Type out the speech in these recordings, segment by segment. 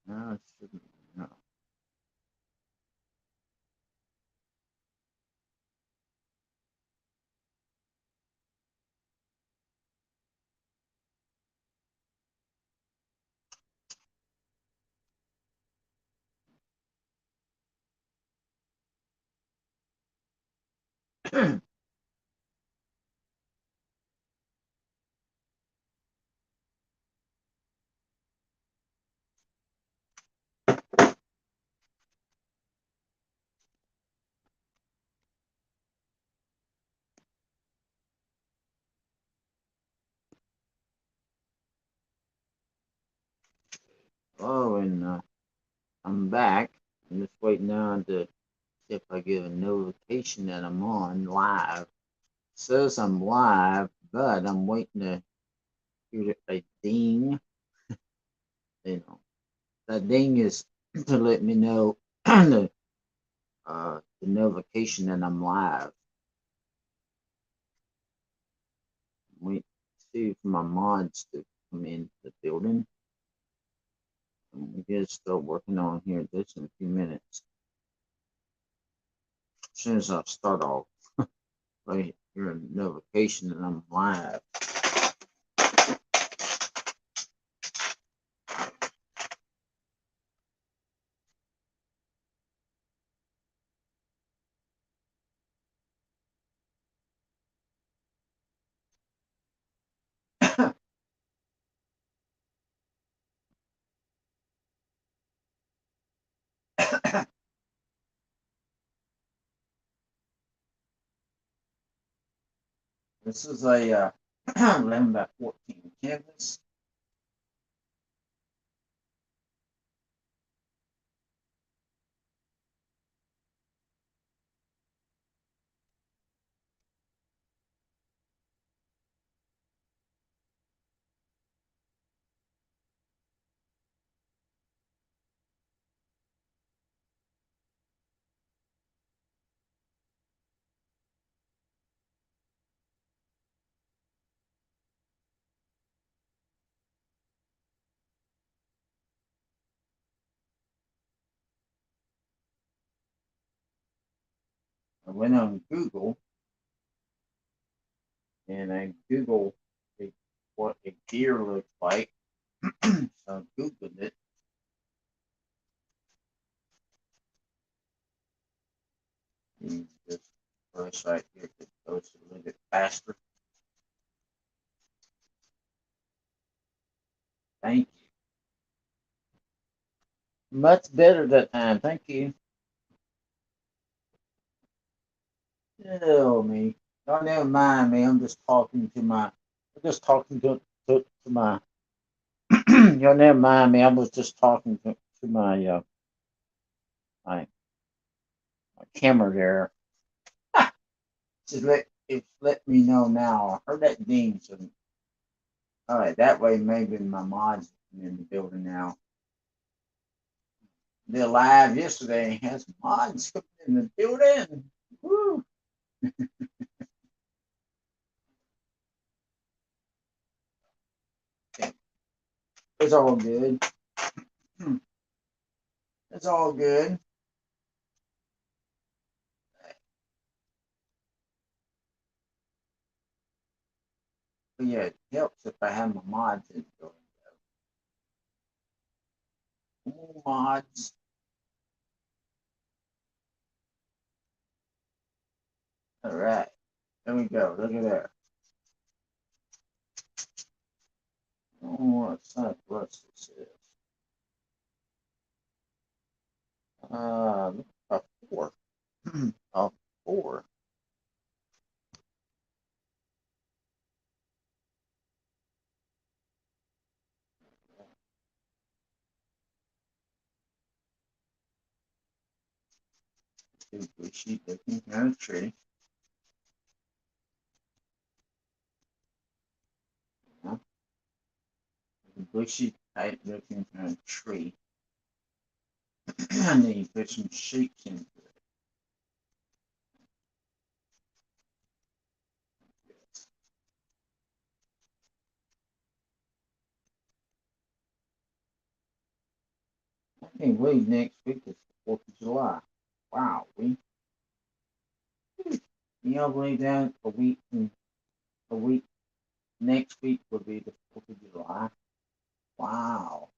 No, it shouldn't. No. Oh, and I'm back. I'm just waiting on to see if I get a notification that I'm on live. It says I'm live, but I'm waiting to hear a ding. You know, that ding is to let me know the notification that I'm live. Wait, see if my mods to come into the building. We get start working on here this in a few minutes. As soon as I start off, right here, a notification that I'm live. This is a 11 by 14 canvas. I went on Google and I Googled what a deer looks like. So I Googled it. And just press right here to post a little bit faster. Thank you. Much better that time. Thank you. Oh me. Don't never mind me. I'm just talking to my. I'm just talking to my. Y'all never mind me. I was just talking to my my camera there. Just let me know now. I heard that ding. So all right, that way maybe my mods in the building now. They're live yesterday. Has mods in the building. Woo. Okay. It's all good. It's all good. But yeah, it helps if I have my mods in the building. Ooh, mods. All right. There we go. Look at that. Oh, it's not what this is. Look at four. Oh, four. Blue sheet looking kind of tree. Yeah. Bushy type looking kind of tree. And then you put some shapes into it. Anyway, next week is the 4th of July. Wow, can y'all believe that? A week, next week will be the 4th of July. Wow.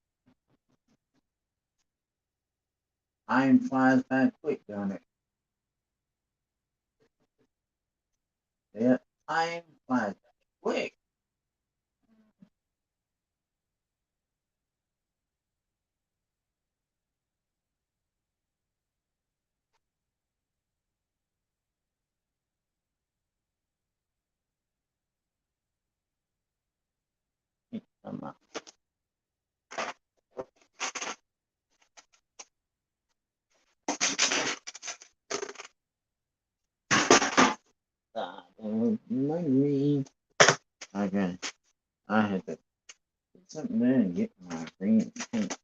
Time flies by quick, don't it? Yeah, time flies by quick. Come on. My green. Okay, I had to put something there and get my green paint.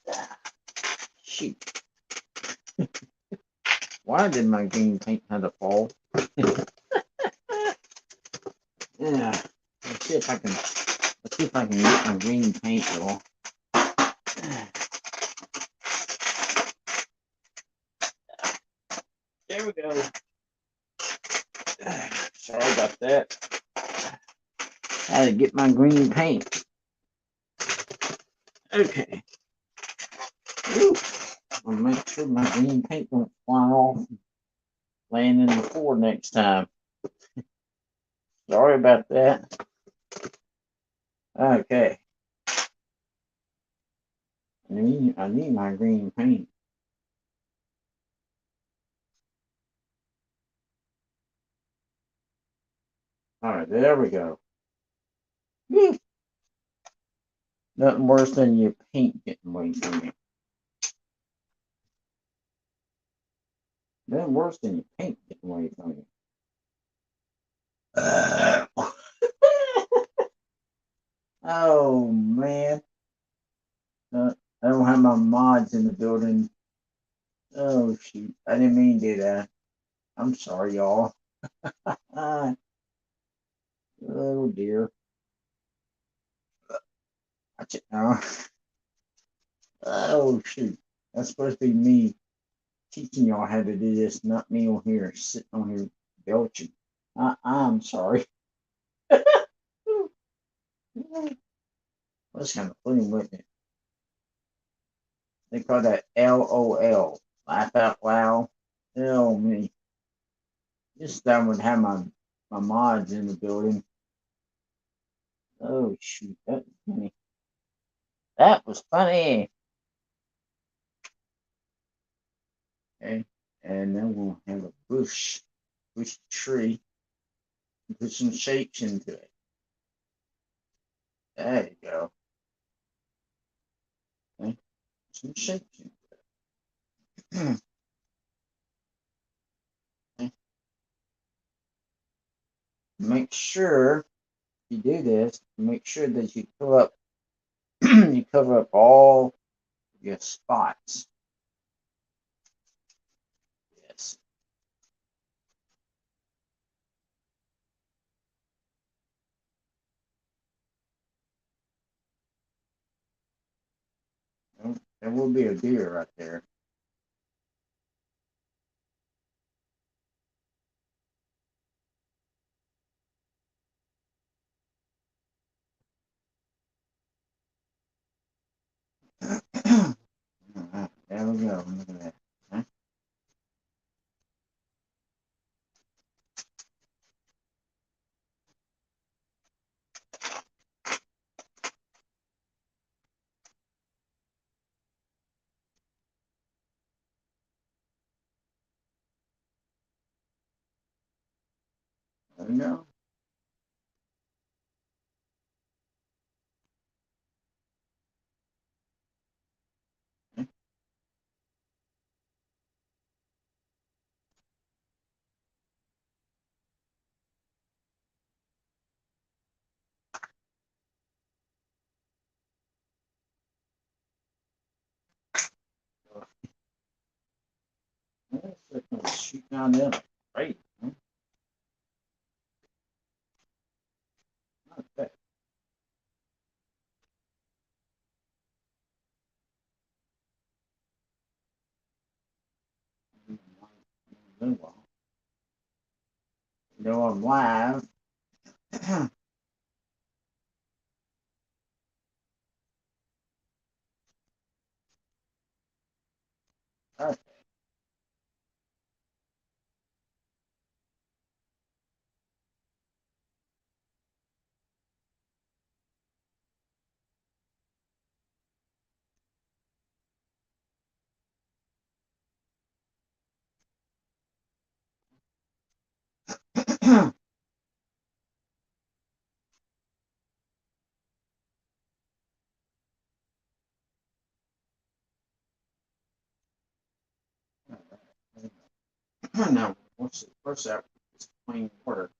Ah, shoot. Why did my green paint have to fall? Yeah. Let's see if I can. Let's see if I can get my green paint off. There we go. Sorry about that. I had to get my green paint. Okay. Whew. I'll make sure my green paint don't fly off and land in the floor next time. Sorry about that. Okay. I need my green paint. Alright, there we go. Whew. Nothing worse than your paint getting away from you. Nothing worse than your paint getting away from you. Oh man. I don't have my mods in the building. Oh shoot. I didn't mean to do that. I'm sorry, y'all. Oh dear. Watch it now. Oh shoot. That's supposed to be me teaching y'all how to do this, not me on here sitting on here belching. I'm sorry. That's kind of funny, wasn't it? They call that LOL. Laugh out loud. Oh me. This time would have my mods in the building. Oh shoot, that was funny. That was funny. Okay. And then we'll have a bush tree, and put some shapes into it. There you go. Okay. Some shapes into it. Okay. Make sure you do this, make sure that you cover up you cover up all your spots. Yes. There will be a deer right there. Alright, there we go. Look at that. Huh? There we go. Shoot down there. Great. Huh? Well, I'm live. Okay. Now, what's the first step? Is plain water.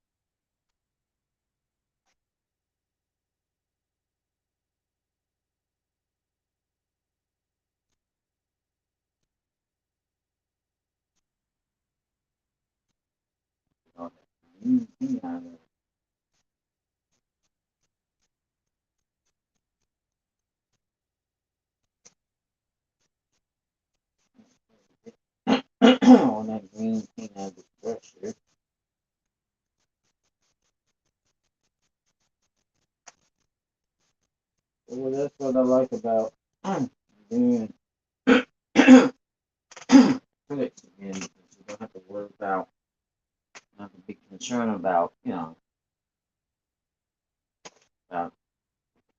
Yeah. On that green thing out of the brush here. Well, that's what I like about doing critics again, because you don't have to worry about, not to be concerned about, about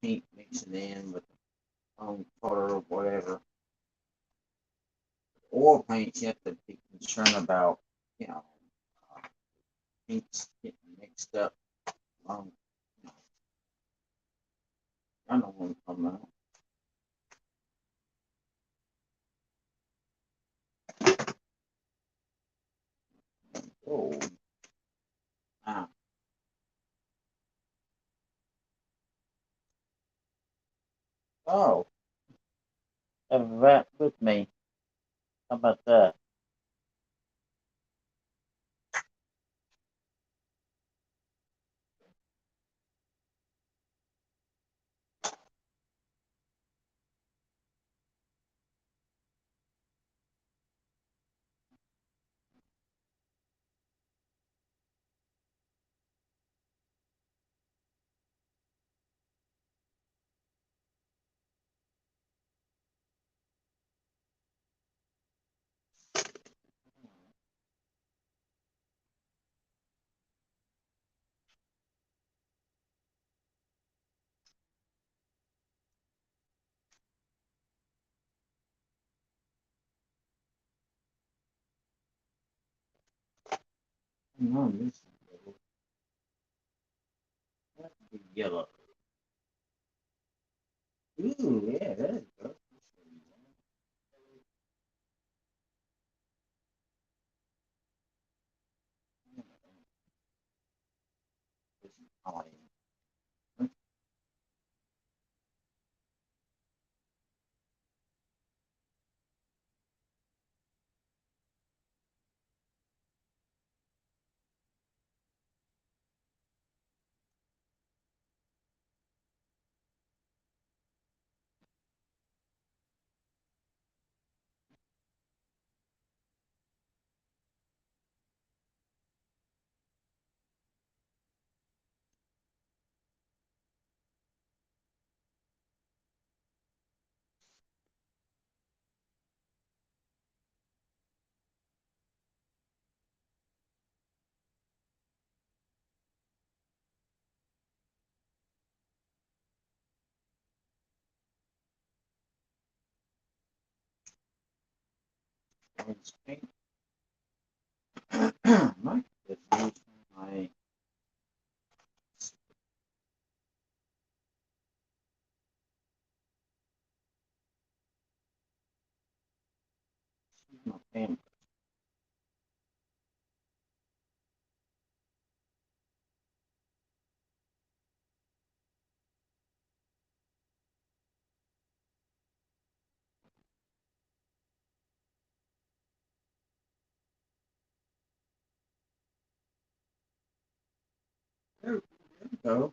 paint mixing in with color or whatever. Oil paints, you have to be concerned about, you know, paints getting mixed up. Um, I know where I'm coming out. Oh, ah, oh, have a rat with me. How about that? No, this is yellow. That could be yellow. Ooh, yeah, that is good. It's pink. Might just use my pen. There we go.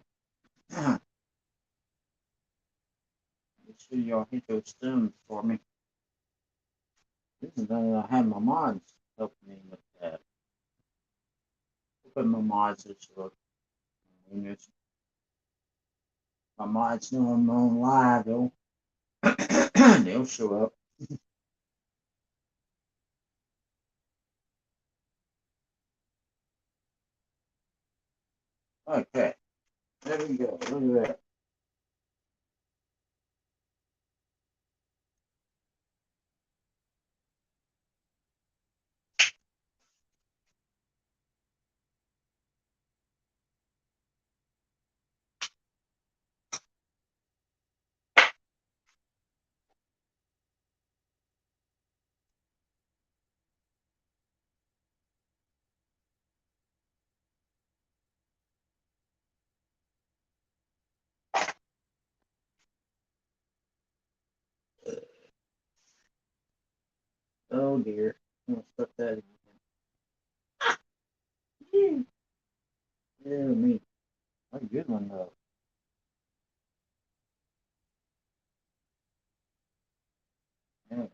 Make sure y'all hit those stones for me. This is I had my mods help me with that. But my mods will show up. My mods know I'm on live, though. They'll show up. Okay, there we go. Look at that. Oh dear. I'm gonna put that in. Yeah, me. That's a good one though. Yeah.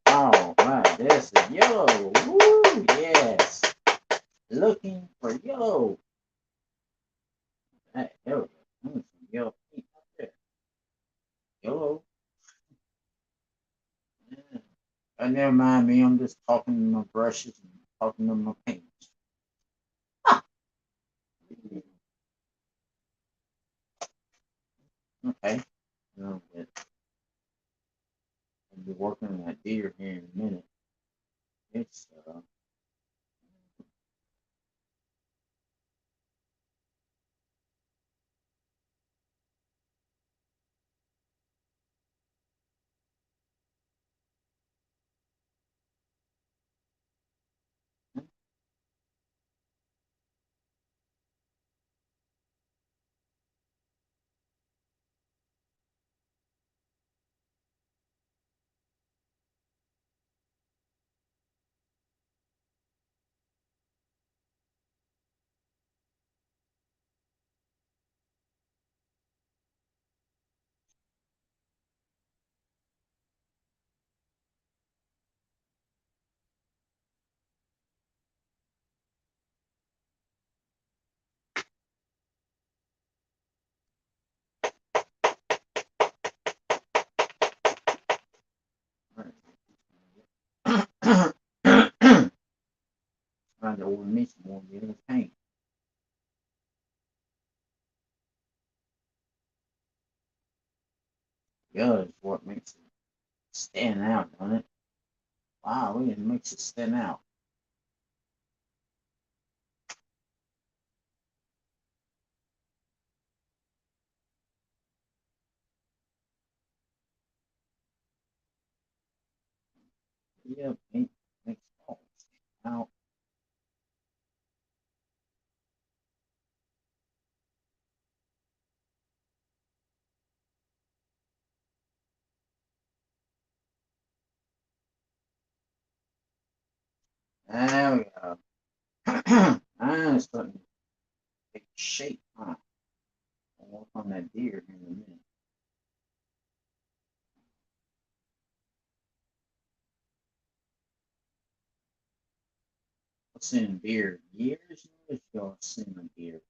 All right, there's the yellow. Woo, yes. Looking for yellow. Hey, there we go. Some yellow paint right there. Yellow. Yeah. Never mind me. I'm just talking to my brushes and talking to my paints. Ah. Okay. A little bit. I'll be working on that deer here in a minute. It's trying to order me some more yellow paint. Yellow is what makes it stand out, doesn't it? Wow, it makes it stand out. Yeah, paint makes it all stand out. There we go. I'm starting to take shape, huh? I'll work on that deer here in a minute. What's in beer? Years? Let's go cinnamon beer.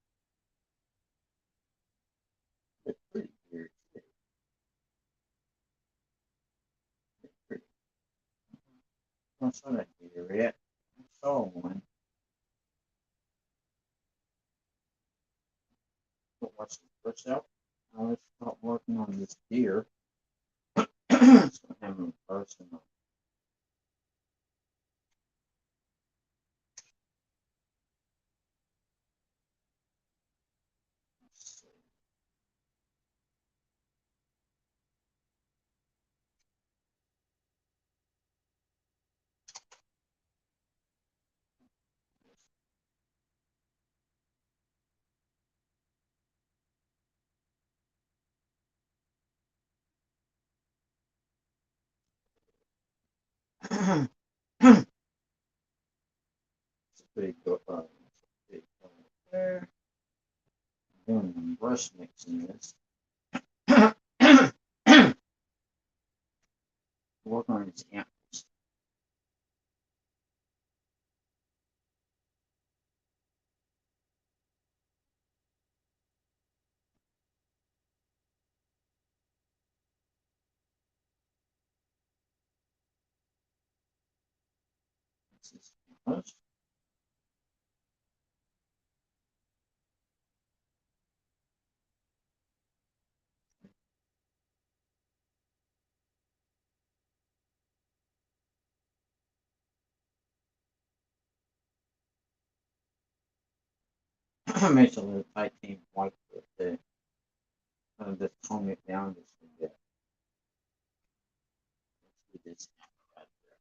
That's pretty beer. Pretty. I saw that deer yet. I saw one. But watch the push out. Now let's start working on this deer. So have him personal. It's a pretty good, big color there. Then I'm brush mixing this. Work on its amples. This is amples. Makes a little titanium white with the just tone it down just a bit. Let's do this right there.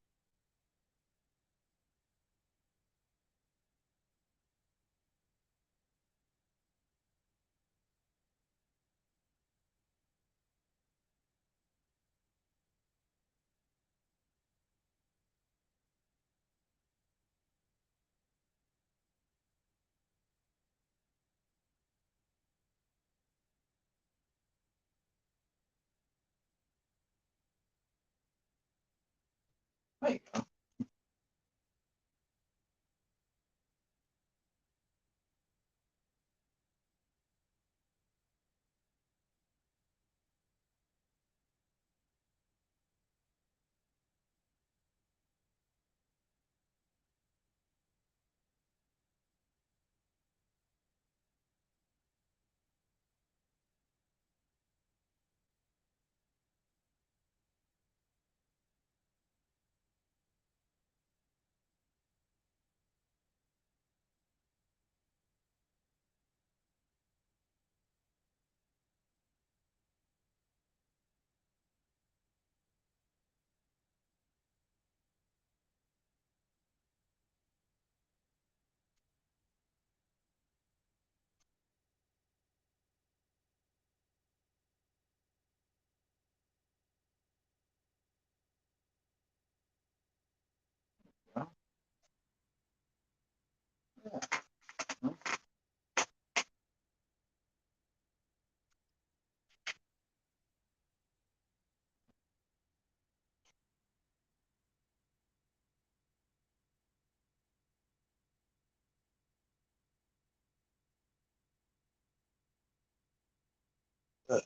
There you go. Well, yeah. Well,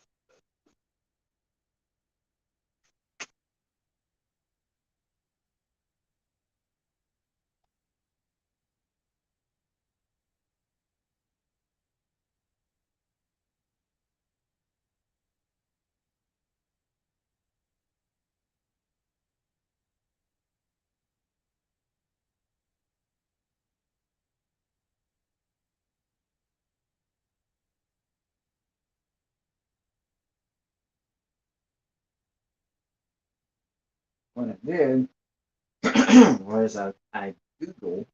what I did was I Googled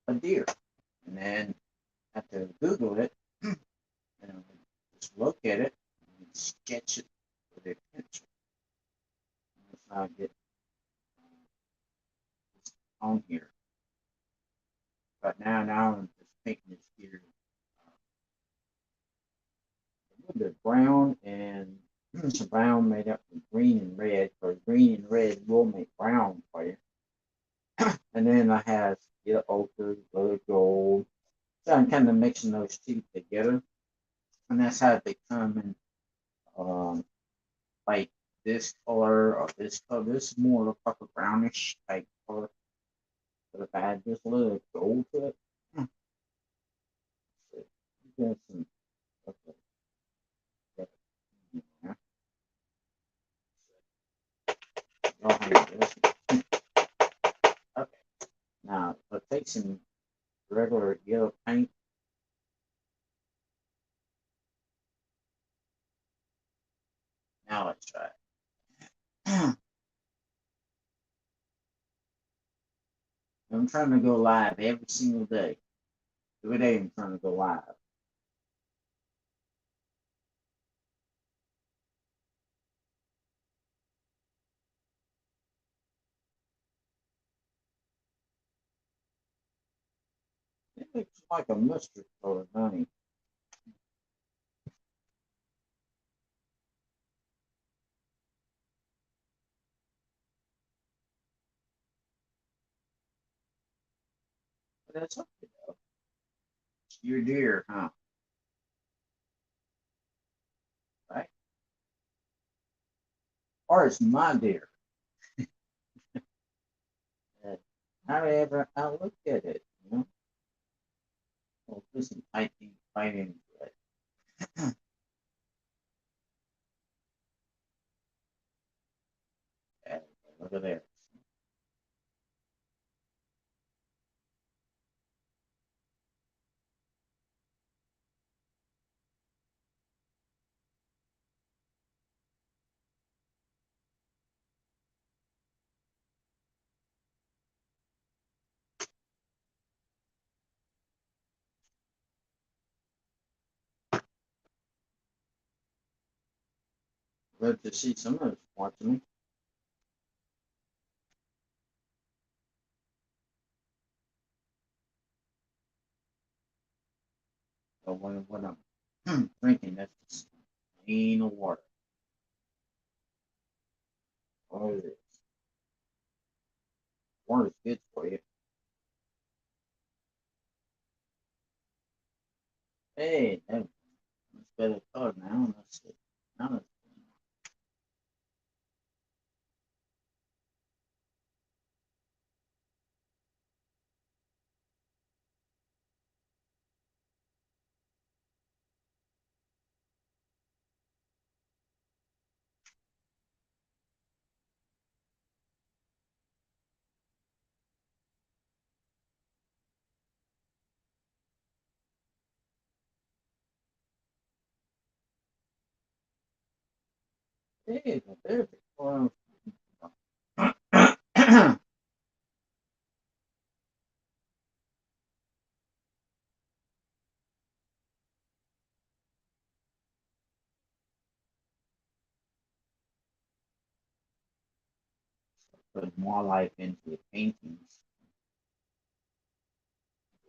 a deer. And then after I Google it, and I just look at it and sketch it with a pencil. That's how I get this on here. But now I'm just making this deer a little bit brown and some brown made up from green and red, because green and red will make brown for you. And then I have yellow ochre, blue gold. So I'm kind of mixing those two together. And that's how they come in like this color or this color. This is more look like a brownish type color. But if I add just a little gold to it, so you get some okay, yeah, y'all have this. Okay, now let's take some regular yellow paint. Now let's try it. I'm trying to go live every single day. Every day I'm trying to go live. Looks like a mustard color, honey. But that's okay though. It's your deer, huh? Right? Or it's my deer. Uh, however I look at it, you know. Well, listen, I think fighting into it. Yeah, look at there. Love to see some of us watching me. So when I'm drinking, that's just plain old water. What is it? Water's good for you. Hey, that's better color now. Let's see. Now let's hey, there's the color. Put more life into the paintings.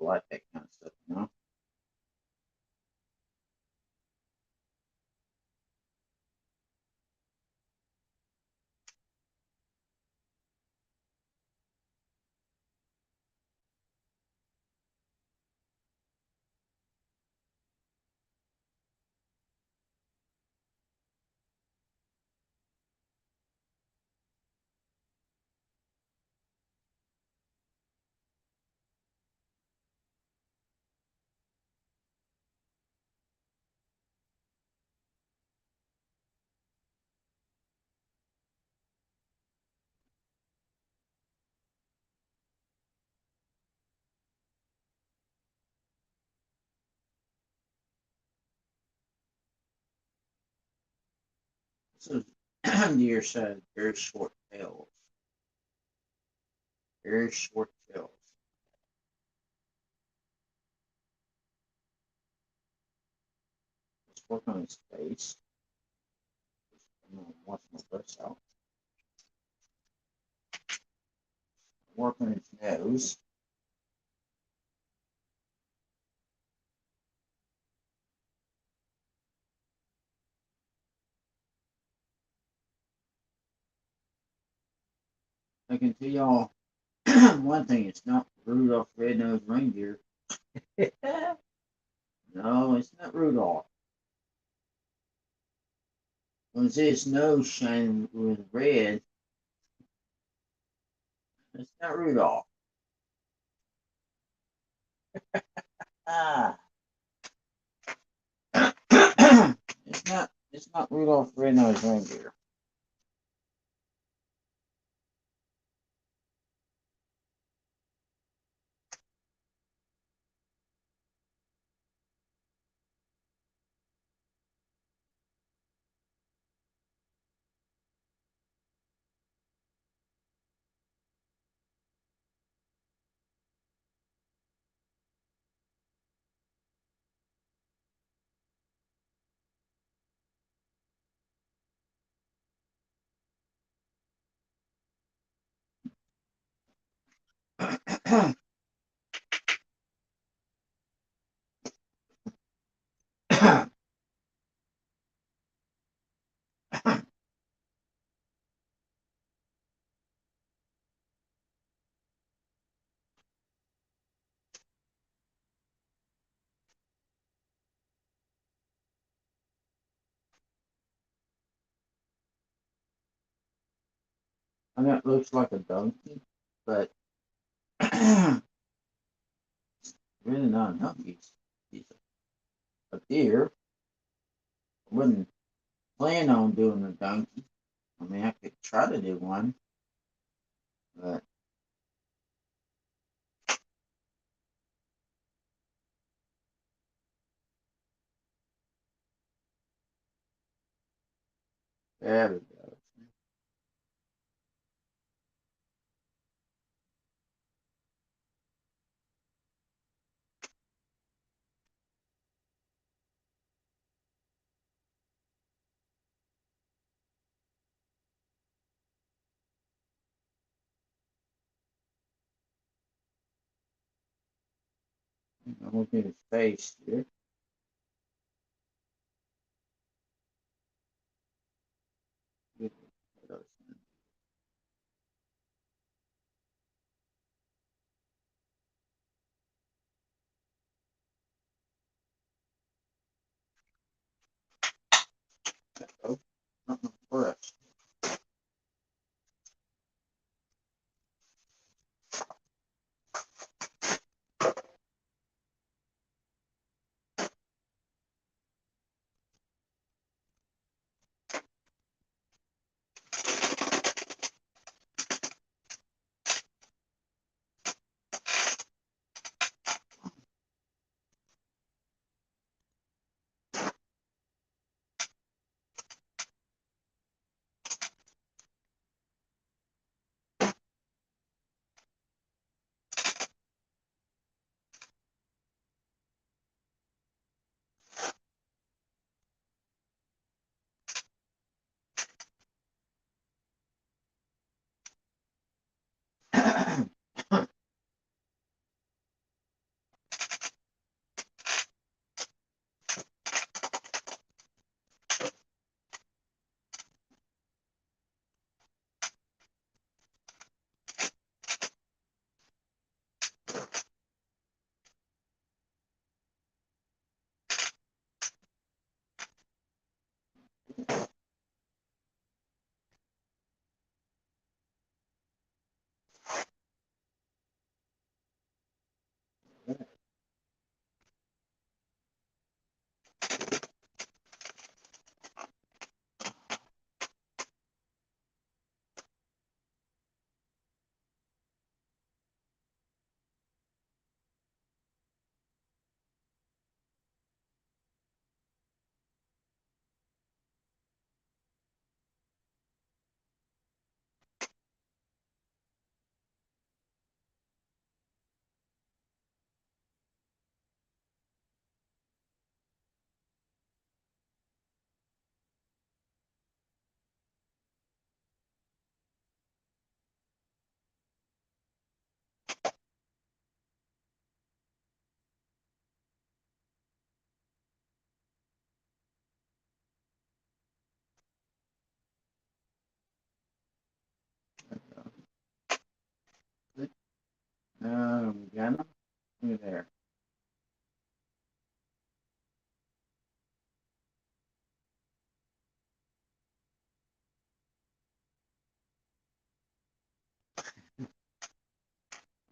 I like that kind of stuff, you know? So deer said very short tails. Very short tails. Let's work on his face. I'm gonna wash my breath out. Work on his nose. I can tell y'all one thing, it's not Rudolph Red-Nosed Reindeer. No, it's not Rudolph. When you see his nose shining with red, it's not Rudolph. Ah. It's not Rudolph Red-Nosed Reindeer. And that looks like a donkey, but really not a donkey. It's a deer. I wouldn't plan on doing a donkey. I mean, I could try to do one, but there we go. I'm looking at his face here. Oh, not my brush. Ghana, look at there.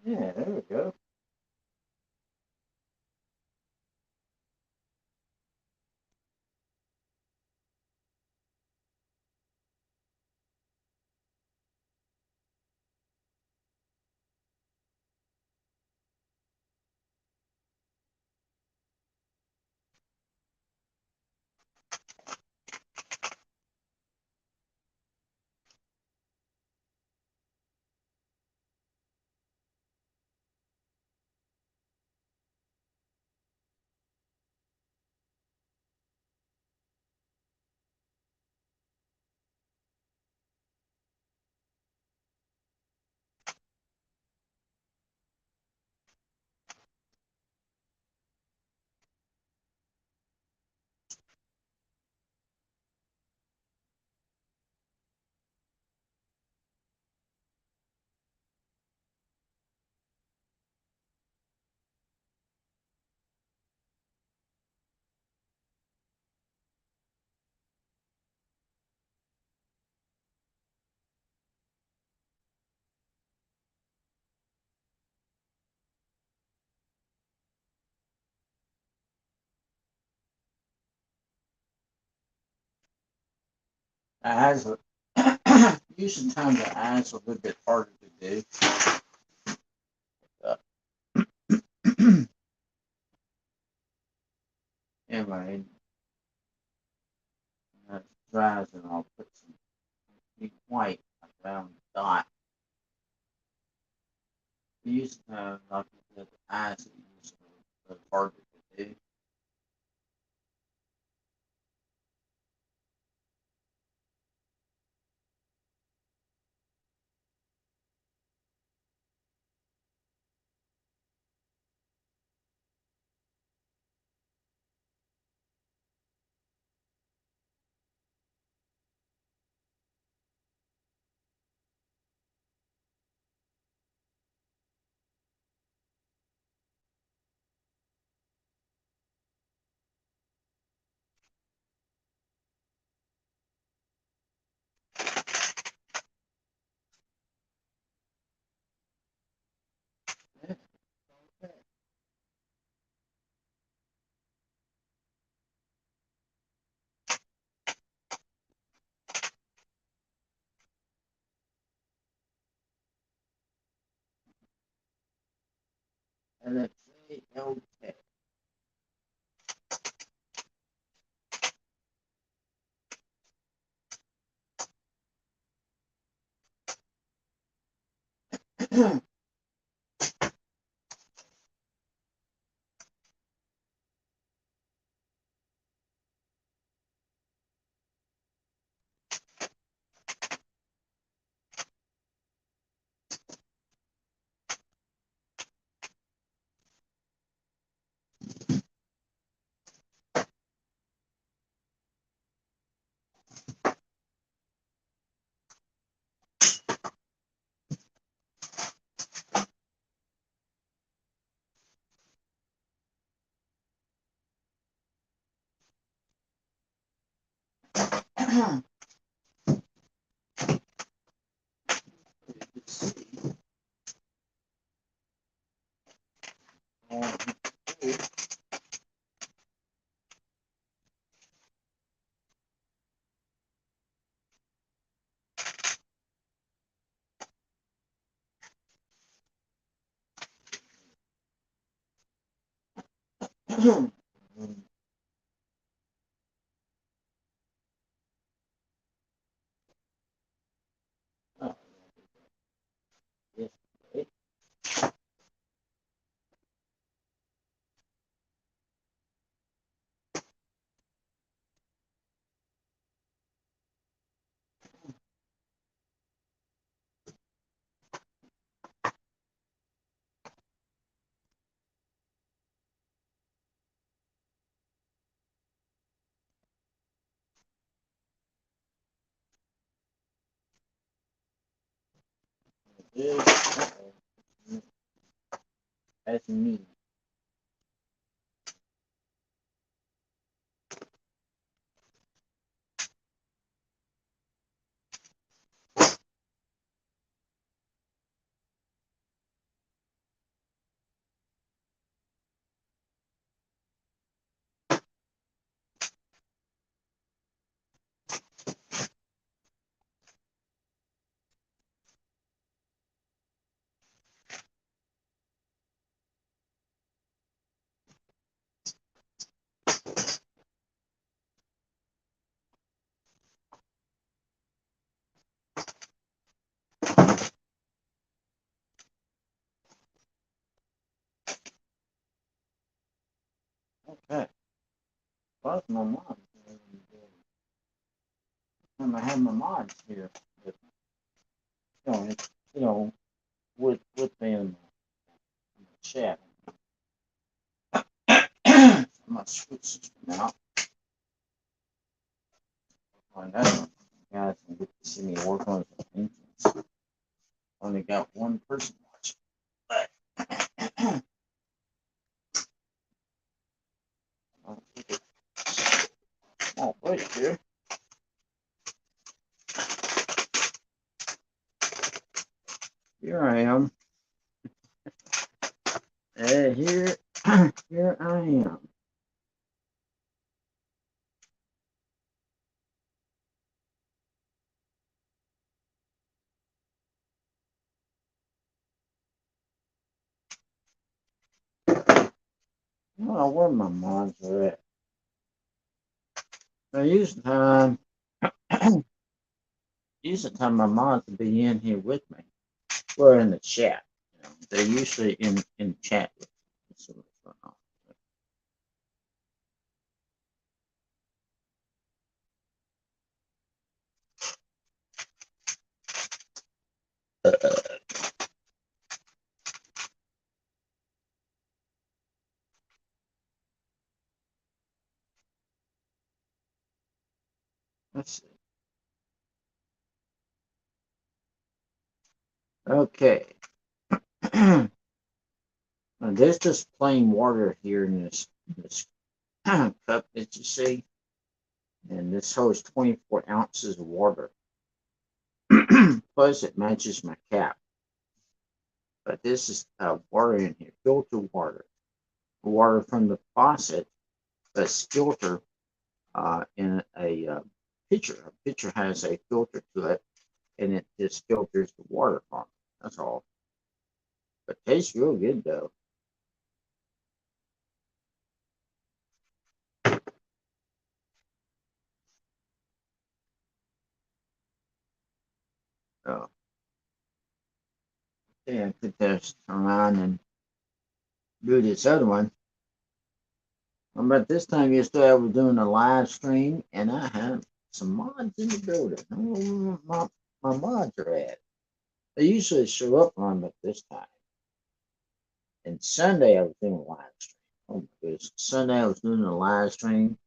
Yeah, there we go. Eyes, usually times the eyes are a little bit harder to do. Anyway, when it dries, and I'll put some white around the dot. Usually times, like the eyes, are usually a little harder to do. Yeah, okay. LXA, LK. Yesterday. That's me. Okay. Plus my mom. And I have my mods here with me. You know, with me in the chat. I'm gonna switch this one out. Find out. Guys can get to see me work on some paintings. Only got one person watching. But I'll keep it small break here. Here I am. Here, here I am. I don't know where my mods are at. I use the time, use the time my mods will be in here with me. We're in the chat. You know, they're usually in the chat with me. Let's see what's going on. Let's see. Okay. Now, there's just plain water here in this cup that you see, and this holds 24 ounces of water. Plus, it matches my cap. But this is water in here, filtered water, water from the faucet that's filtered in a pitcher. A pitcher has a filter to it, and it just filters the water from it. That's all. But it tastes real good though. So yeah, I could just turn around and do this other one. But this time yesterday I was doing a live stream and I had some mods in the building. I don't know where my mods are at. They usually show up on but this time. And Sunday I was doing a live stream. Oh my goodness. Sunday I was doing a live stream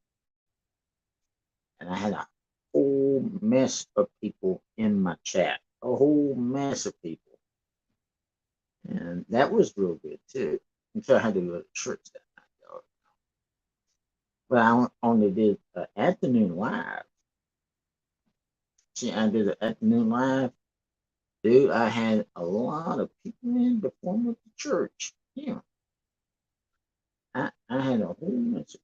and I had a whole mess of people in my chat. A whole mess of people. And that was real good too. Until I had to go to church that night though. But I only did an afternoon live. See, I did an afternoon live. Dude, I had a lot of people in to form up the church. Yeah. I had a whole mess of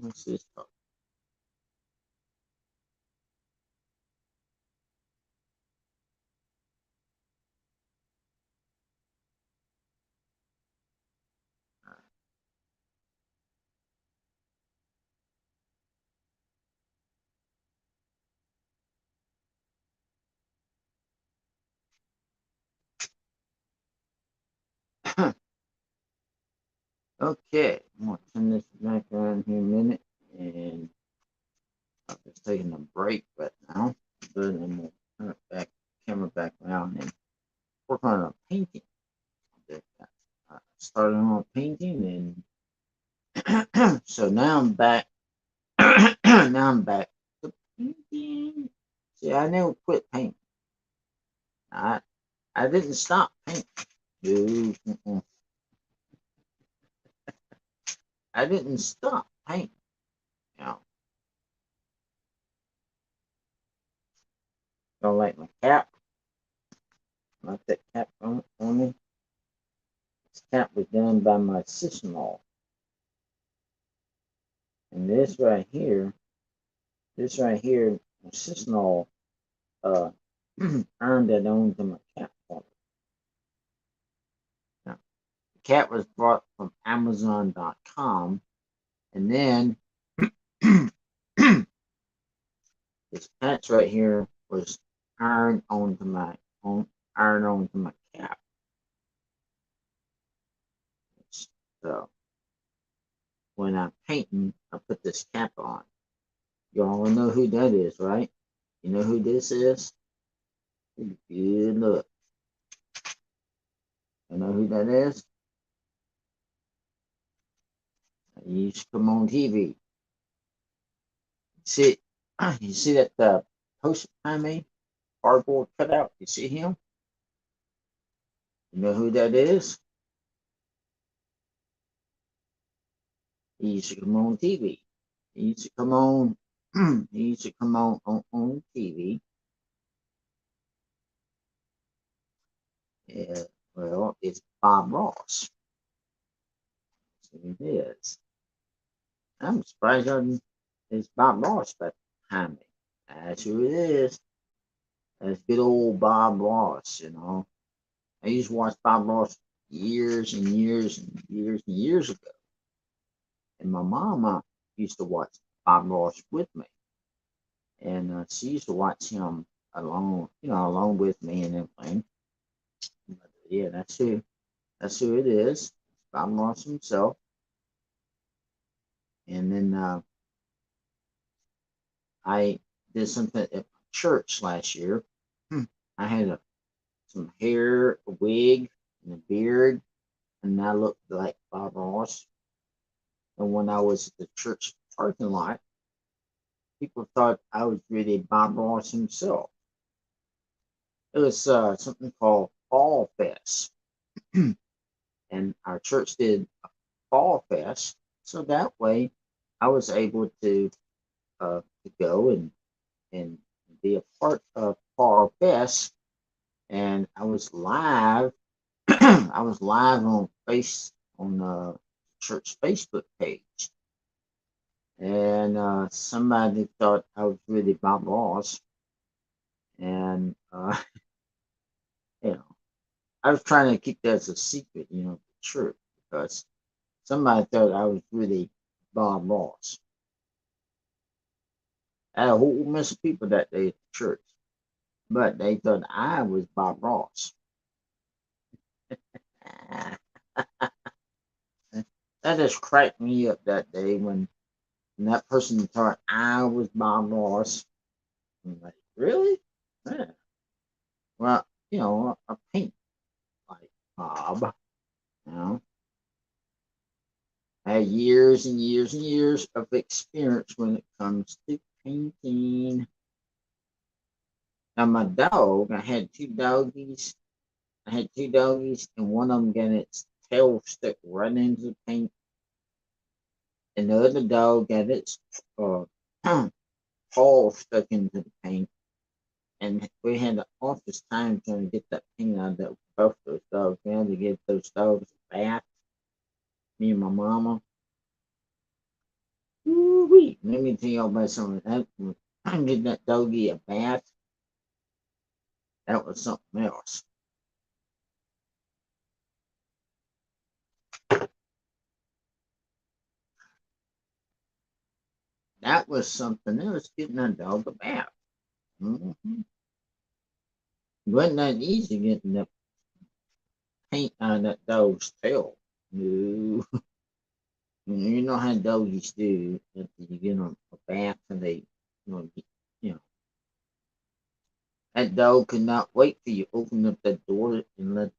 what's this talk? Okay, I'm gonna turn this back around here a minute, and I'm just taking a break right now. But I'm gonna turn it back, camera back around, and work on a painting. Started on a painting, and so now I'm back. Now I'm back to painting. See, I never quit painting. I I didn't stop painting. Dude, I didn't stop painting. You know, don't like my cap. Like that cap on me. This cap was done by my sister-in-law. And this right here, my sister-in-law uh, earned that onto my cap for me. Now, the cap was bought from Amazon.com, and then this patch right here was ironed onto my ironed onto my cap. So when I'm painting, I put this cap on. You all know who that is, right? You know who this is? Good look. You know who that is? He used to come on TV. See, you see that poster behind me? Cardboard cutout. You see him? You know who that is? He used to come on TV. He used to come on. He used to come on TV. Yeah, well, it's Bob Ross. So it is. I'm surprised it's Bob Ross behind me. That's who it is. That's good old Bob Ross, you know. I used to watch Bob Ross years and years and years and years ago. And my mama used to watch Bob Ross with me. And she used to watch him along, along with me and everything. But, yeah, that's who it is. Bob Ross himself. And then I did something at my church last year. I had some hair, a wig, and a beard, and I looked like Bob Ross. And when I was at the church parking lot, people thought I was really Bob Ross himself. It was something called Fall Fest, and our church did a Fall Fest, so that way I was able to go and be a part of Fall Fest, and I was live. I was live on the church Facebook page, and somebody thought I was really Bob Ross, and you know, I was trying to keep that as a secret, the church, because somebody thought I was really Bob Ross. I had a whole mess of people that day at the church, but they thought I was Bob Ross. That just cracked me up that day when that person thought I was Bob Ross. I'm like, really? Yeah. Well, I paint like Bob. You know, I had years and years and years of experience when it comes to painting. Now my dog, I had two doggies. I had two doggies, and one of them got its tail stuck right into the paint, and the other dog got its uh, paw stuck into the paint. And we had the office time trying to get that paint out of that, both those dogs. We had to get those dogs a bath. Me and my mama. Woo-wee. Let me tell you about something. That get that doggy a bath. That was something else. That was something else. Getting that dog a bath. Mm-hmm. It wasn't that easy getting the paint on that dog's tail. No. You know how doggies do. After you get them a bath and they, you know, that dog could not wait for you to open up that door and let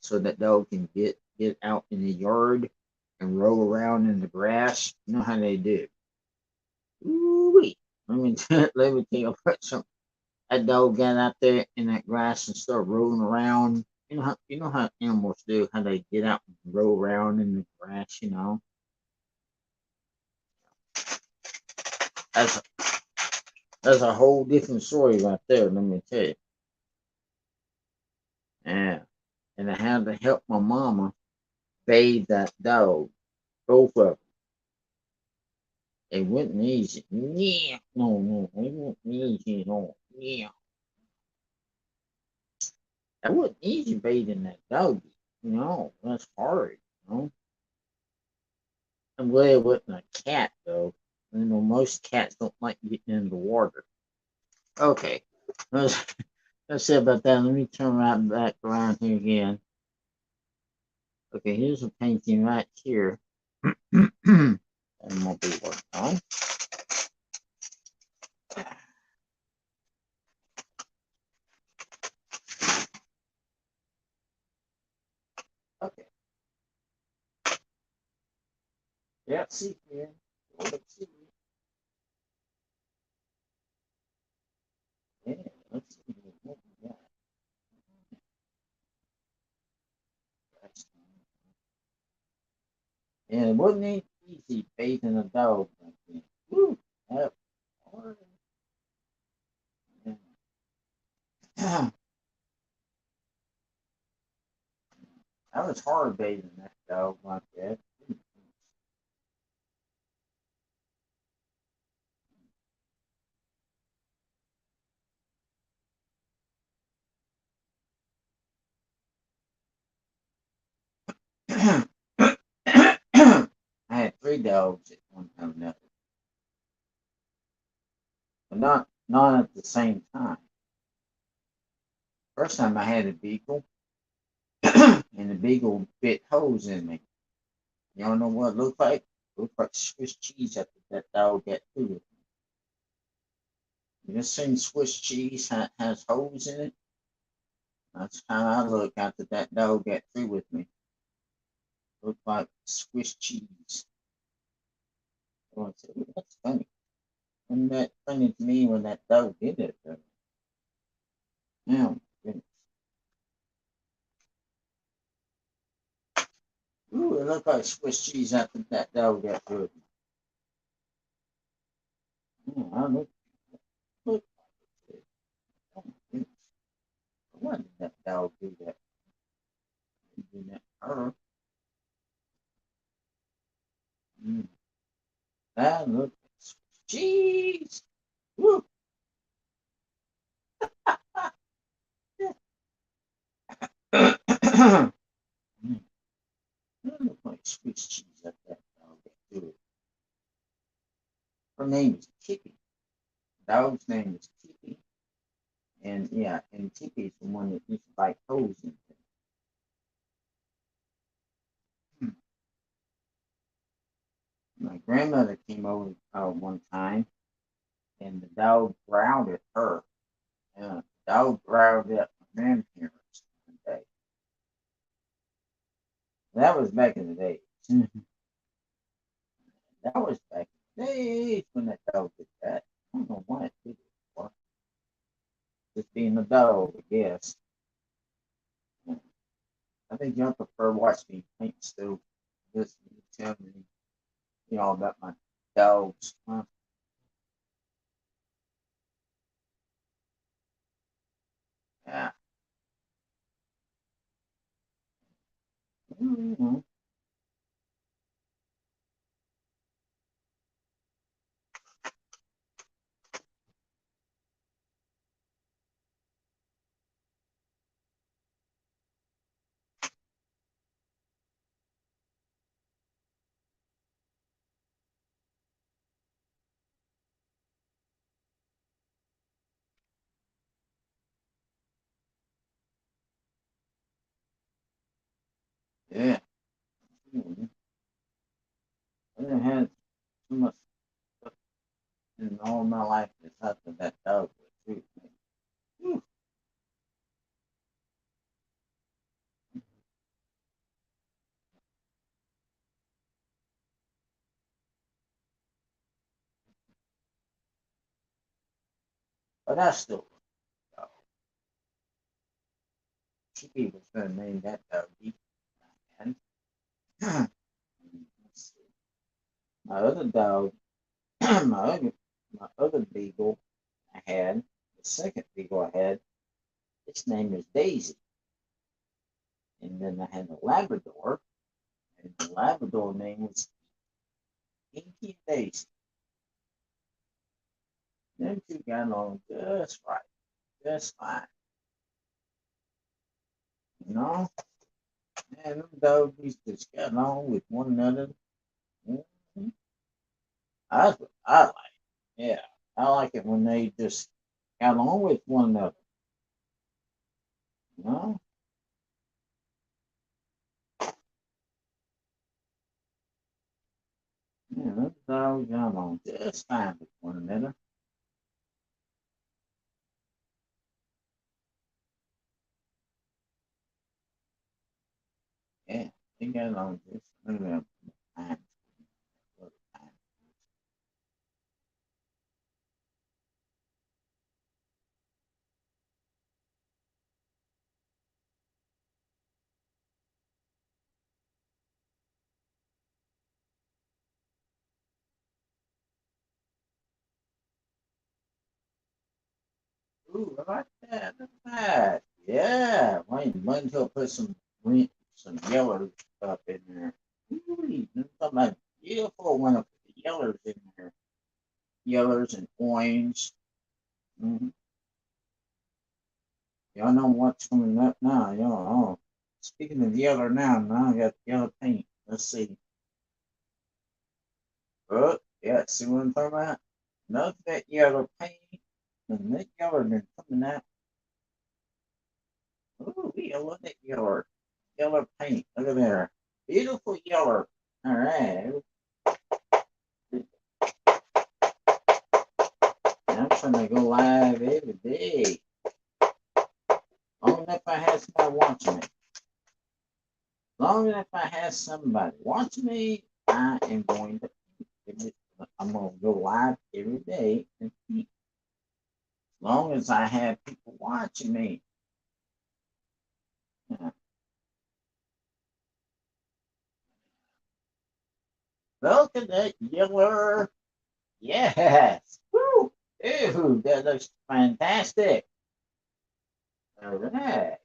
so that dog can get out in the yard and roll around in the grass. You know how they do. Ooh-wee. Let me tell you about something. That dog got out there in that grass and started rolling around. You know how animals do, how they get out and roll around in the grass, That's that's a whole different story right there, let me tell you. Yeah. And I had to help my mama bathe that dog, both of them. It wasn't easy. Yeah. No, no, it wasn't easy at all. Yeah. That wasn't easy bathing that doggy. That's hard, you know. I'm glad it wasn't a cat though. Most cats don't like getting in the water. Okay. Let's say about that. Let me turn right back around here again. Okay, here's a painting right here. And we'll be working on. Okay. Yeah, see here. Let's see. Yeah, let's see what we got. And it wasn't easy bathing a dog like that. Woo! That was hard. Yeah. That was hard bathing that dog like that. I had three dogs at one time or another, but not at the same time. First time I had a beagle, and the beagle bit holes in me. You don't know what it looked like? It looked like Swiss cheese after that dog got through with me. You just seen Swiss cheese has holes in it? That's how I look after that dog got through with me. Looked like Swiss cheese. So I said, "Well, that's funny. And that funny to me when that dog did it, though. Now, goodness. Ooh, it looked like Swiss cheese after that dog got through with me. Yeah, I look like it. Oh my goodness. Why did that dog do that? Do that to her? Mm. That looked like Swiss cheese. Woo. Mm. That looked like Swiss cheese after that dog got through it. Her name is Tippy. Dog's name is Tippy. And yeah, and Tippy's the one that used to bite holes in things. Hmm. My grandmother came over one time, and the dog growled at her. The dog growled at my grandparents one day. That was back in the day. That was back in the days when that dog did that. I don't know why it did it for. Just being a dog, I guess. I think y'all prefer watch me paint still. Just tell me, about my dogs. Huh? Yeah. Mhm. Yeah. Mhm. I didn't have too much stuff in all my life besides that dog would treat me. Whew. But I still love the dog. Chippy was going to name that dog Deep. And let's see. My other dog, my other beagle I had, the second beagle I had, its name is Daisy. And then I had a Labrador, and the Labrador name was Inky Daisy. Them two got along just right, just fine. You know, man, them dogs just got along with one another. Mhm. That's what I like. Yeah, I like it when they just got along with one another. You know, yeah, them dogs got along just fine with one another. Yeah, they got along just fine. Ooh, I like that. Look at that. Yeah, wait until I put some yellow stuff in there. Ooh, there's something beautiful when I put the yellows in there. Yellows and orange. Mm-hmm. Y'all know what's coming up now. Y'all know. Speaking of yellow now I got yellow paint. Let's see. Oh, yeah, see what I'm talking about? Note that yellow paint. And that yellow been coming out. Ooh, I love that yellow. Yellow paint. Look at there. Beautiful yellow. All right. I'm trying to go live every day. Long enough I have somebody watching me. Long enough I have somebody watching me, I am going to I'm going to go live every day and paint. As long as I have people watching me. Yeah. Look at that yellow. Yes. Woo. Ooh, that looks fantastic. All right.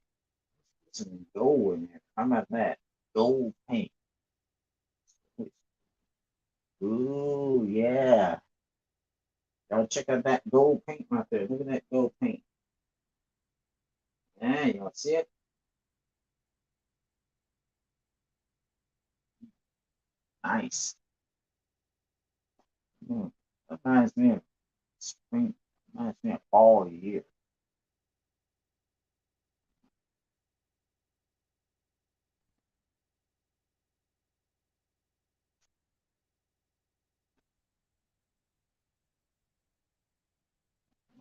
Put some gold in there. How about that? Gold paint. Ooh, yeah. Y'all check out that gold paint right there. Look at that gold paint. Yeah, y'all see it? Nice. Mm. That reminds me of spring. Reminds me of fall year.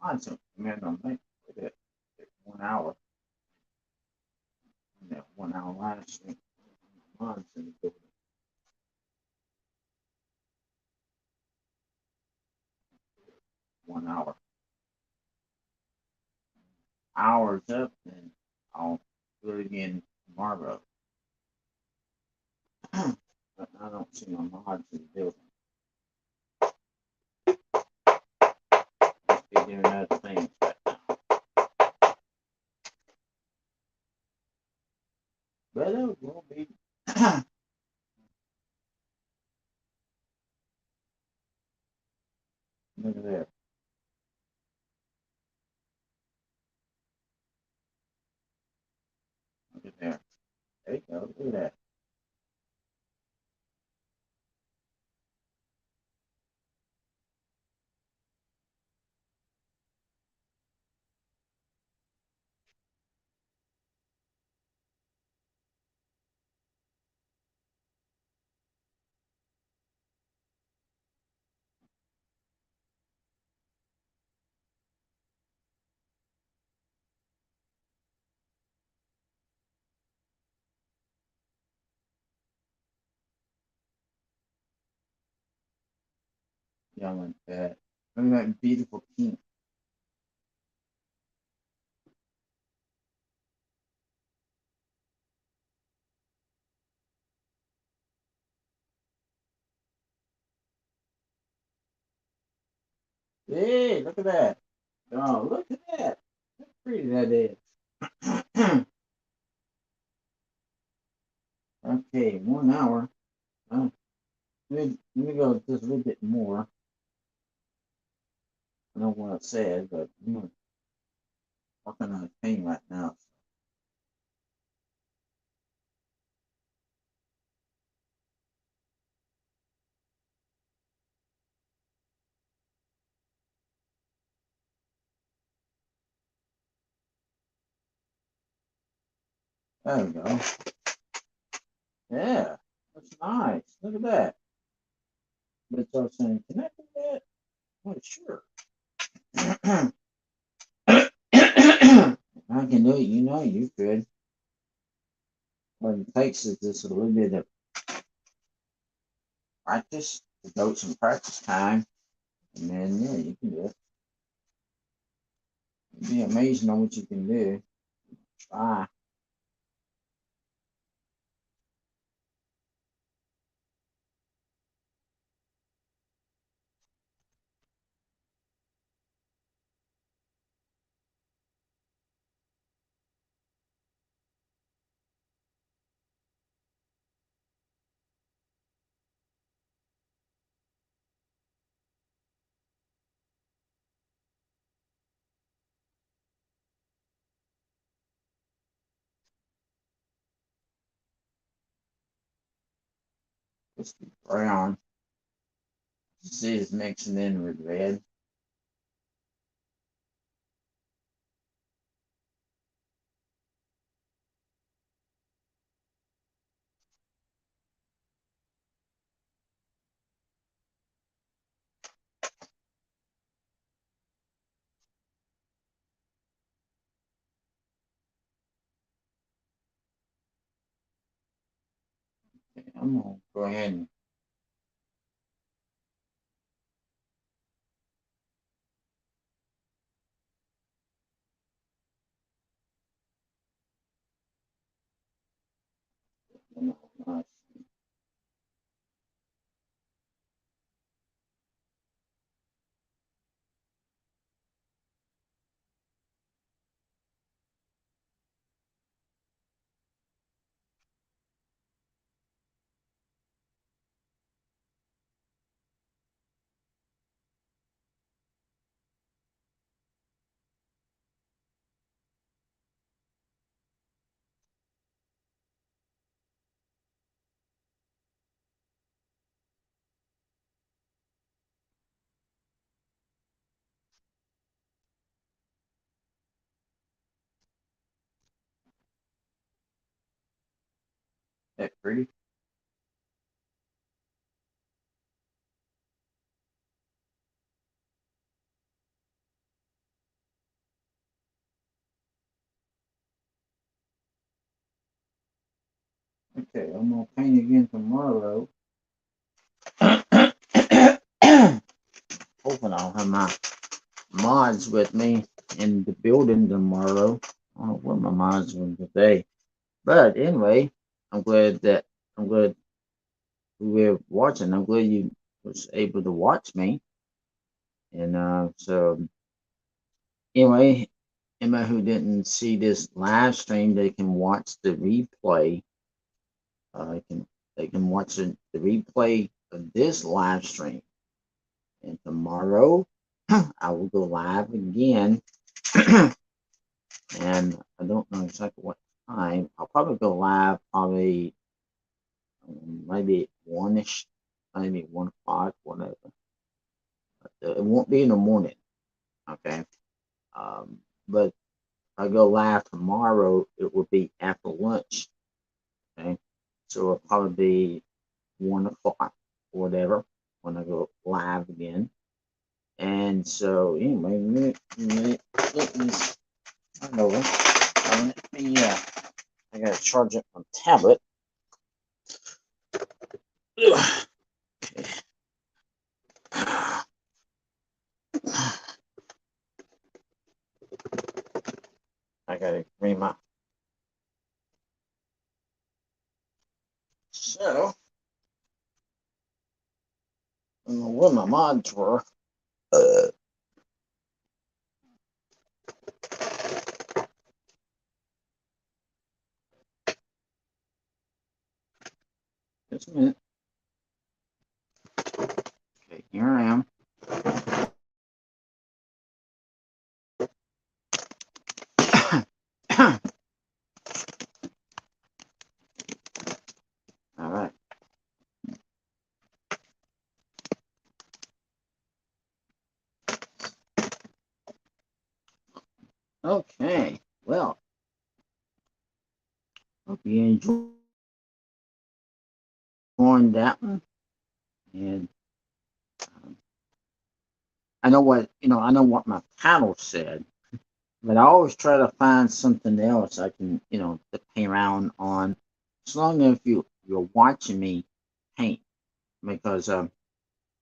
Reminds me, man, I'm thinking for that 1 hour. That 1 hour live stream. Reminds me of 1 hour. Hours up, and I'll do it again tomorrow. But I don't see my mods in the building. Must be doing other things right now. But it will be. Look at there. Look at there. There you go. Look at that. Yeah, like that. Look at that beautiful pink. Hey, look at that. Oh, look at that. How pretty that is. Okay, 1 hour. Uh, let me go just a little bit more. I don't know what it said, but I'm working on a thing right now. There we go. Yeah, that's nice. Look at that. But y'all saying, can I do that? Oh, sure. I can do it. You know you could. What it takes is just a little bit of practice, devote some practice time, and then yeah, you can do it. You'd be amazing on what you can do. Try. It's brown. See, it's mixing in with red. Okay, I'm gonna go ahead and uh, that pretty. Okay, I'm gonna paint again tomorrow. Hoping I'll have my mods with me in the building tomorrow. I don't know what my mods are today. But anyway, I'm glad you were watching. I'm glad you was able to watch me. And so anyway, anybody who didn't see this live stream, they can watch the replay. They can watch the replay of this live stream. And tomorrow I will go live again. And I don't know exactly what time. I'll probably go live probably maybe one ish, maybe 1 o'clock, whatever. But it won't be in the morning, okay? But if I go live tomorrow, it will be after lunch, okay? So it'll probably be 1 o'clock or whatever when I go live again. And so anyway, let me turn over. Let me, I gotta charge up my tablet. Ugh. Okay. I gotta bring my. So, I don't know where my mods were. Uh, just a minute. Okay, here I am. All right. Okay. Well, hope you enjoyed that one. And um, I know what I know what my panel said, but I always try to find something else I can to paint around on, as long as you're watching me paint. Because let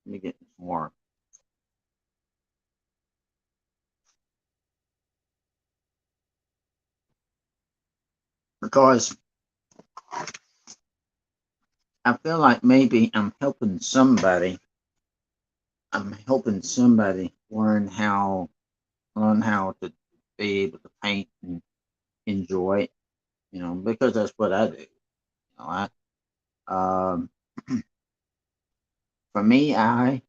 me get more. Because I feel like maybe I'm helping somebody learn how to be able to paint and enjoy it. Because that's what I do. Um, for me, I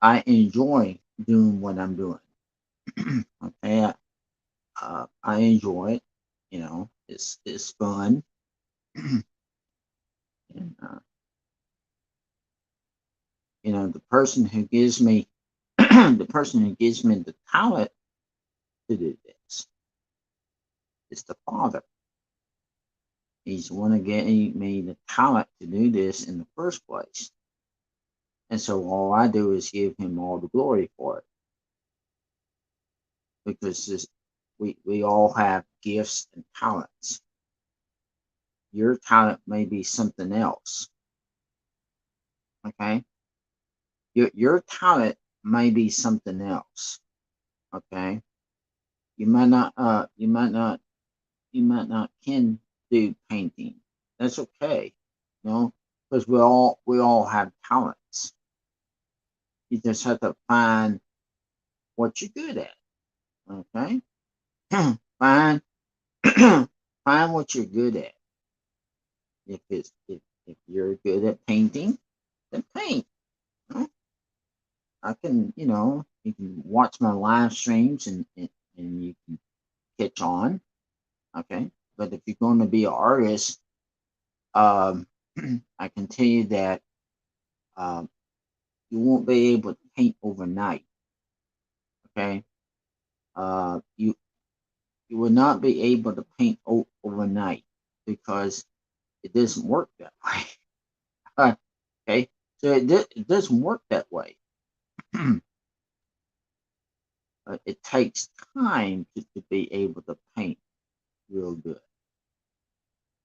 enjoy doing what I'm doing. Okay, I enjoy it. It's fun. And, the person who gives me the person who gives me the talent to do this is the Father. He's the one who gave me the talent to do this in the first place. And so all I do is give him all the glory for it. Because we all have gifts and talents. Your talent may be something else. Okay? Your talent may be something else. Okay? You might not can do painting. That's okay. Because we all have talents. You just have to find what you're good at. Okay? find find what you're good at. If you're good at painting, then paint. I can, you can watch my live streams and you can catch on. Okay. But if you're going to be an artist, I can tell you that you won't be able to paint overnight. Okay. You will not be able to paint overnight because it doesn't work that way. Okay. So it doesn't work that way. It takes time to be able to paint real good.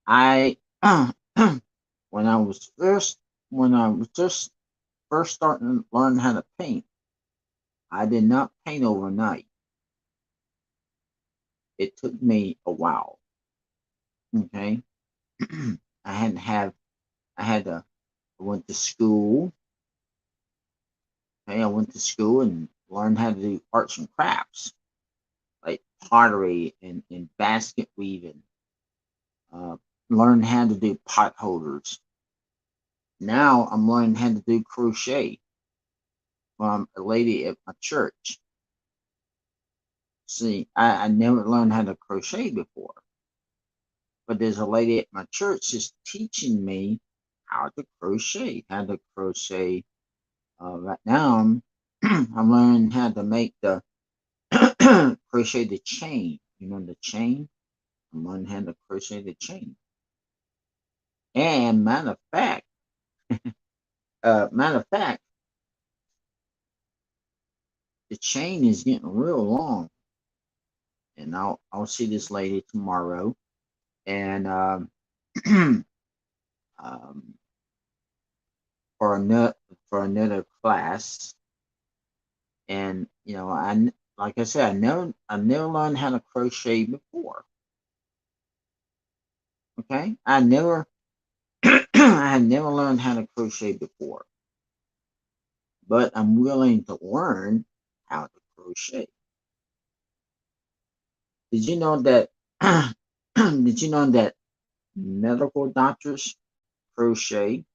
I when I was just first starting to learn how to paint, I did not paint overnight. It took me a while. Okay. I went to school. Okay, I went to school and learned how to do arts and crafts, like pottery and basket weaving. Learned how to do pot holders. Now I'm learning how to do crochet from a lady at my church. See, I never learned how to crochet before, but there's a lady at my church just teaching me how to crochet. Right now, I'm learning how to make the crochet the chain. The chain. I'm learning how to crochet the chain. And matter of fact, the chain is getting real long. And I'll see this lady tomorrow, and um, for another class. And I like I said, I never learned how to crochet before. Okay, I had never learned how to crochet before, but I'm willing to learn how to crochet. Did you know that? Did you know that medical doctors crochet?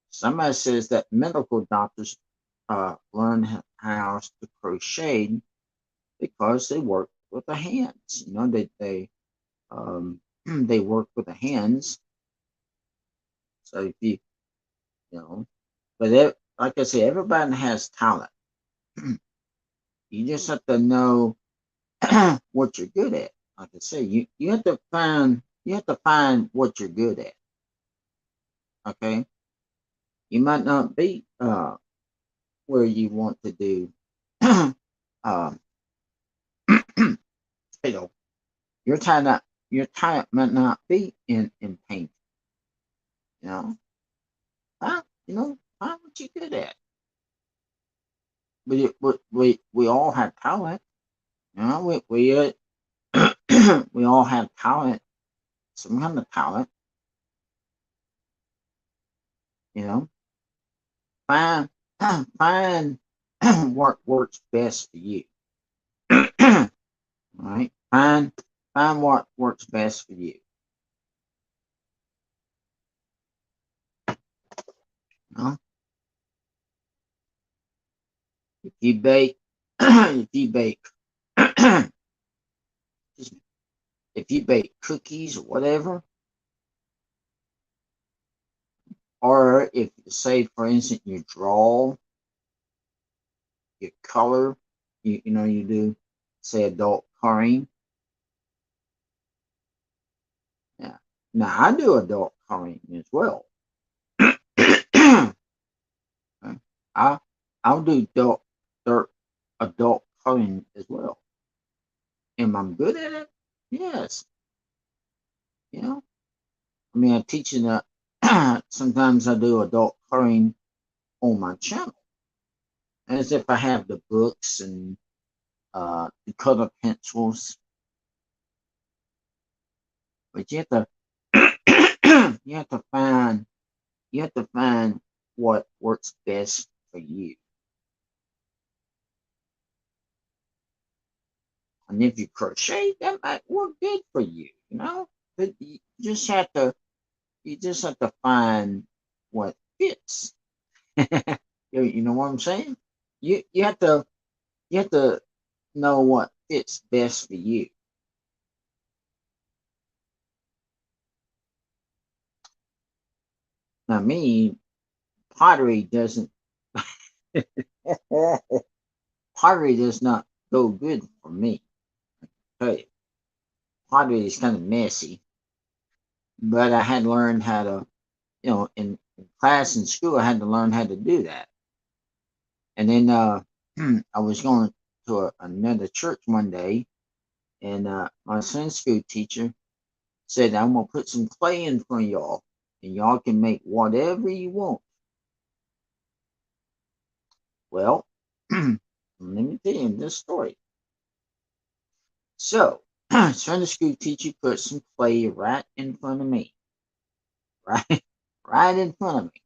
Somebody says that medical doctors learn how to crochet because they work with the hands. They work with the hands. So if but like I say, everybody has talent. You just have to know what you're good at. Like I say, you have to find what you're good at. Okay, you might not be where you want to do. um, your talent might not be in painting. You know, find what you're good at. We all have talent. We we all have talent, some kind of talent. You know, find find what works best for you. All right, find what works best for you. You know? If you bake, if you bake, if you bake cookies or whatever, Or if, say, for instance, you draw, you color, you do, say, adult coloring. Yeah. Now, I do adult coloring as well. I, I'll do adult coloring as well. Am I good at it? Yes. You know, I mean, I'm teaching sometimes I do adult coloring on my channel, as if I have the books and the color pencils. But you have to you have to find what works best for you. And if you crochet, that might work good for you, But you just have to find what fits. You know what I'm saying? You have to know what fits best for you. Now me, pottery doesn't pottery does not go good for me. Hey, pottery is kind of messy, but I had learned how to, in class in school, I had to learn how to do that. And then I was going to another church one day, and my Sunday school teacher said, "I'm gonna put some clay in front of y'all, and y'all can make whatever you want." Well, let me tell you this story. So, Sunday school teacher put some clay right in front of me, right, right in front of me,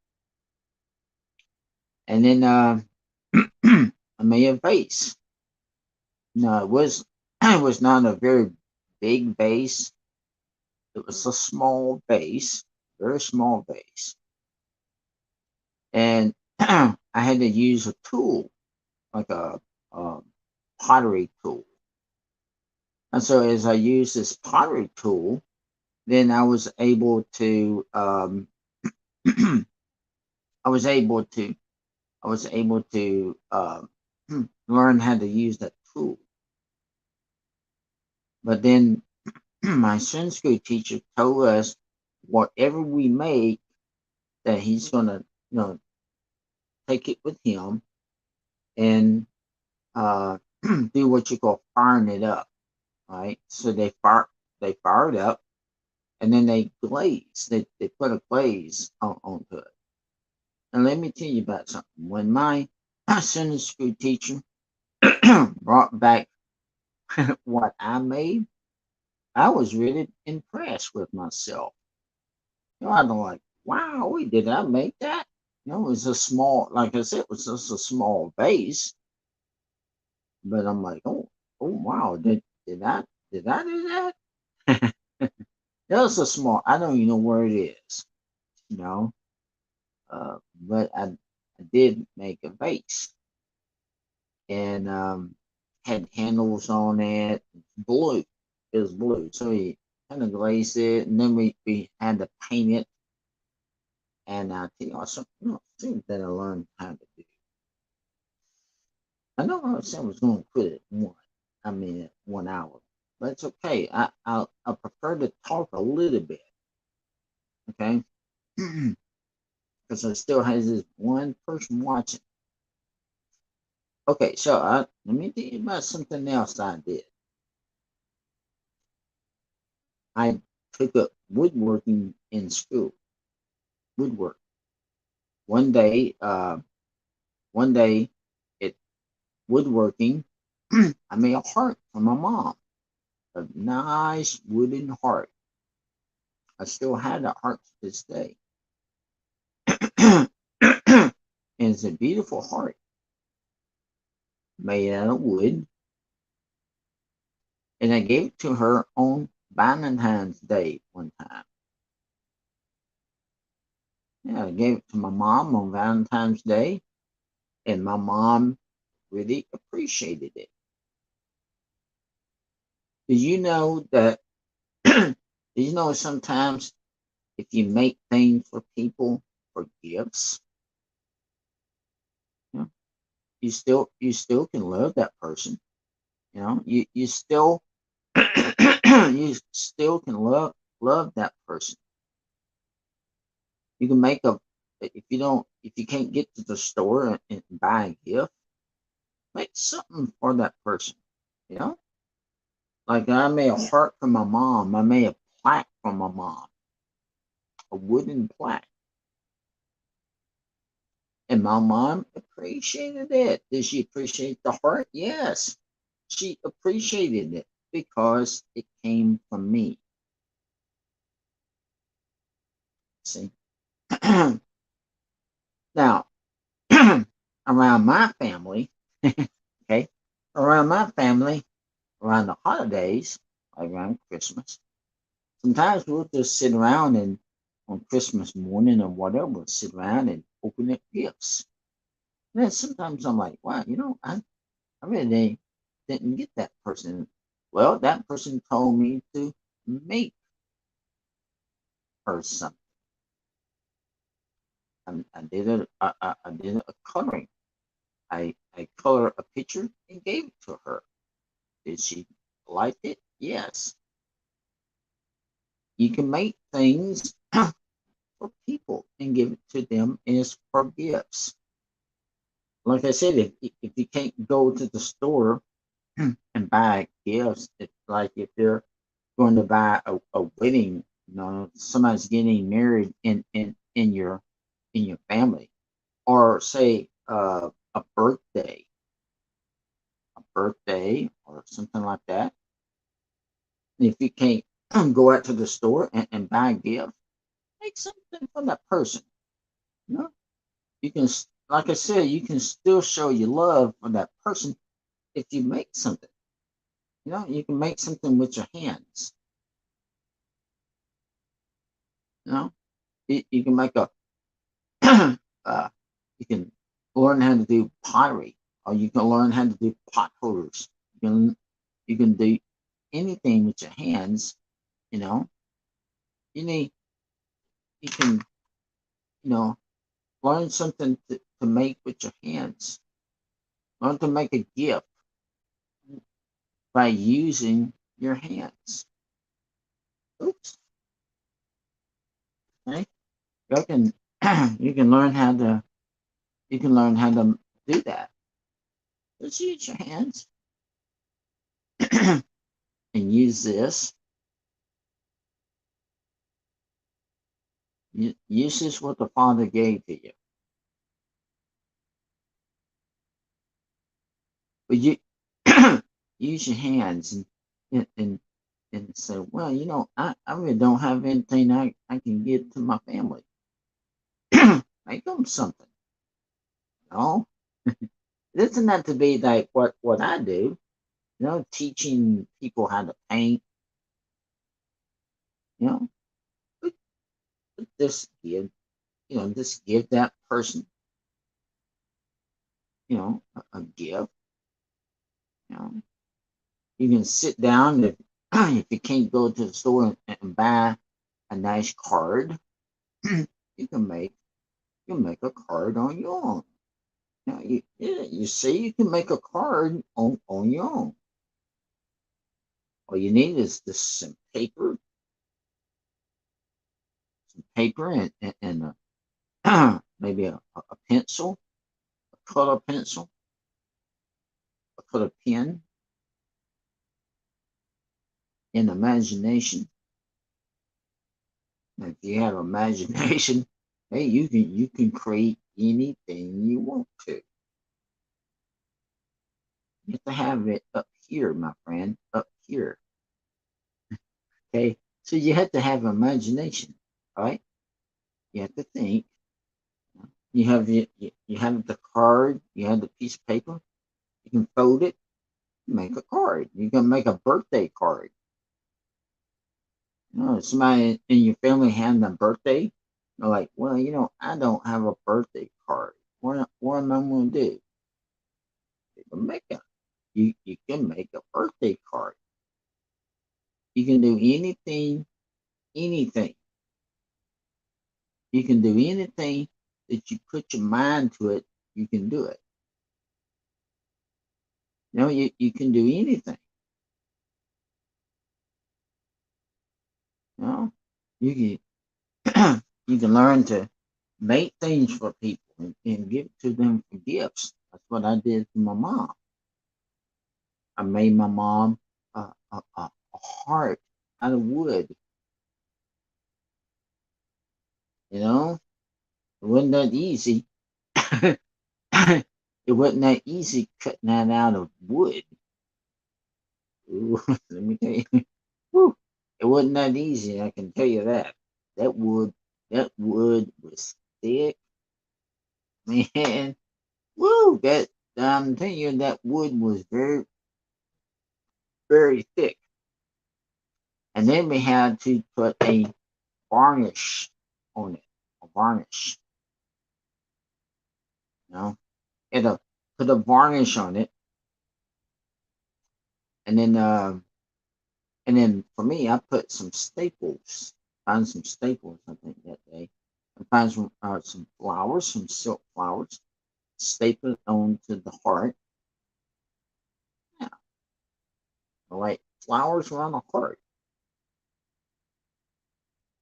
and then I made a vase. No, it was it was not a very big vase. It was a small vase, very small vase, and I had to use a tool like a pottery tool. And so as I used this pottery tool, then I was able to I was able to learn how to use that tool. But then my Sunday school teacher told us whatever we make, that he's gonna, take it with him and uh, do what you call firing it up, right? So they fire it up, and then they glaze. They put a glaze onto it. And let me tell you about something. When my Sunday school teacher brought back what I made, I was really impressed with myself. I'm like, wow, did I make that? It was a small, like I said, it was just a small vase. But I'm like, oh wow, did I do that? That was a small. I don't even know where it is, you know. But I did make a vase, and had handles on it. Blue, it was blue. So we kind of glazed it, and then we had to paint it. And I think also, things that I learned how to do. I know I said I was going to quit at one. I mean, at 1 hour, but it's okay. I prefer to talk a little bit, okay, because I still has this one person watching. Okay, so let me tell you about something else I did. I took up woodworking in school. Woodwork. One day, one day, it woodworking. I made a heart for my mom, a nice wooden heart. I still have that heart to this day. And it's a beautiful heart made out of wood. And I gave it to her on Valentine's Day one time. Yeah, I gave it to my mom on Valentine's Day, and my mom really appreciated it. Did you know that? Did you know sometimes if you make things for people, for gifts. You know, you still can love that person. You still you still can love that person. You can make a if you can't get to the store and buy a gift, make something for that person. You know, like I made a heart for my mom. I made a plaque for my mom, a wooden plaque, and my mom appreciated it. Did she appreciate the heart? Yes, she appreciated it because it came from me. See, now around my family, okay, around my family, around the holidays, like around Christmas. Sometimes we'll just sit around and on Christmas morning or whatever, we'll sit around and open up gifts. And then sometimes I'm like, wow, I really didn't get that person. Well, that person told me to make her something. I did I did a coloring. I colored a picture and gave it to her. Did she like it? Yes. You can make things for people and give it to them as for gifts. Like I said, if you can't go to the store and buy gifts, it's like if they're going to buy a wedding, somebody's getting married in your family, or say a birthday or something like that. And if you can't go out to the store and buy a gift, make something for that person. You know, you can, like I said, you can still show your love for that person if you make something. You can make something with your hands. You know, you can make a, you can learn how to do pottery, or you can learn how to do pot holders. You can do anything with your hands. You know, you need you can learn something to make with your hands. Learn to make a gift by using your hands. Oops. Okay. You can you can learn how to do that. Just use your hands and use this. Use this what the Father gave to you. But you use your hands and say, well, I really don't have anything I can give to my family. Make them something. You know? It doesn't have to be like what I do, teaching people how to paint, you know, but, just just give that person, a gift. You know, you can sit down if you can't go to the store and buy a nice card, you can make a card on your own. You see, you can make a card on your own. All you need is just some paper and maybe a pencil, a color pencil, a color pen, and imagination. If you have imagination, hey, you can create anything you want to. You have to have it up here, my friend, up here. Okay, so you have to have imagination, right? You have to think. You have the card. You have the piece of paper. You can fold it, make a card. You can make a birthday card. Somebody in your family having a birthday, they're like, well, I don't have a birthday card. What am I going to do? You can make you can make a birthday card. You can do anything, anything. You can do anything that you put your mind to it, you can do it. You can do anything. You know, you can you can learn to make things for people and give it to them for gifts. That's what I did to my mom. I made my mom a heart out of wood. You know, it wasn't that easy. It wasn't that easy cutting that out of wood. Ooh, let me tell you, whew, it wasn't that easy. I can tell you that. That wood, that wood was thick, man. Woo, that I'm telling you, that wood was very, very thick. And then we had to put a varnish on it, a varnish. You know, had to put a varnish on it, and then for me, I put some staples. Found some staples, I think, that day. I found some flowers, some silk flowers, stapled onto the heart. Yeah, like flowers around a heart.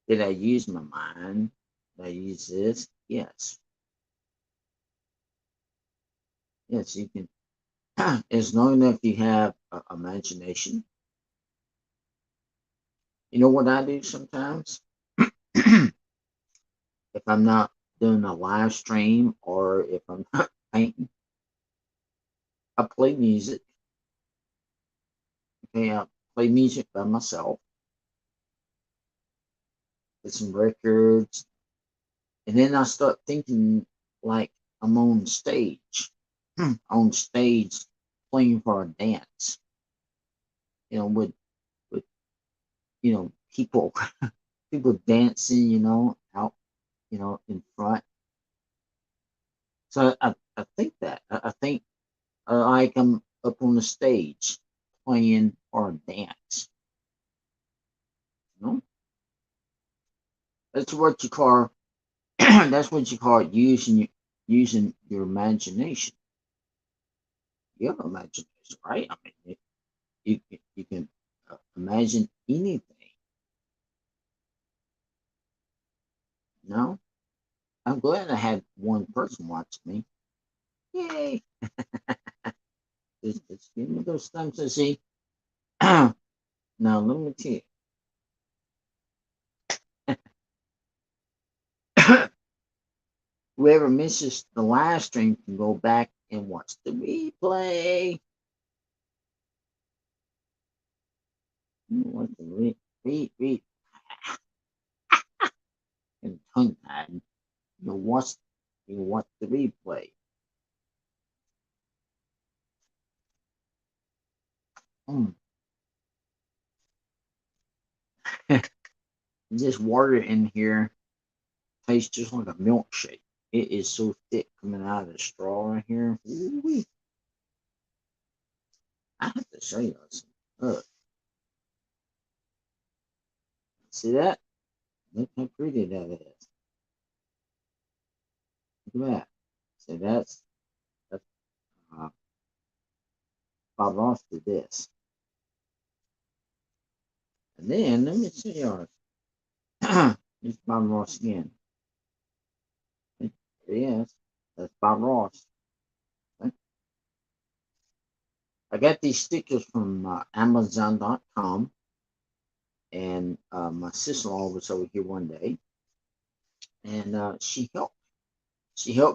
Did I use my mind? Did I use this? Yes. Yes, you can. As long as you have imagination. You know what I do sometimes? If I'm not doing a live stream or if I'm not painting, I play music. Okay, I play music by myself with some records, and then I start thinking like I'm on stage, on stage playing for a dance. With people people dancing, out, in front. So I think that I think like I'm up on the stage playing or dance. You know, that's what you call that's what you call using your imagination. You have imagination, right? I mean, you can imagine anything. You know, I'm glad I had one person watching me. Yay! Just give me those thumbs to see. Now let me tell you. Whoever misses the live stream can go back and watch the replay. Watch the read, and tongue tied. You watch, you watch the replay. Mm. This water in here tastes just like a milkshake. It is so thick coming out of the straw in here. Ooh-wee. I have to show you this. Look, see that? Look how pretty that is. Look at that. See, that's uh, Bob Ross did this. And then let me see yours. It's Bob Ross again. Yes, that's Bob Ross. Okay. I got these stickers from Amazon.com, and my sister-in-law was over here one day, and she helped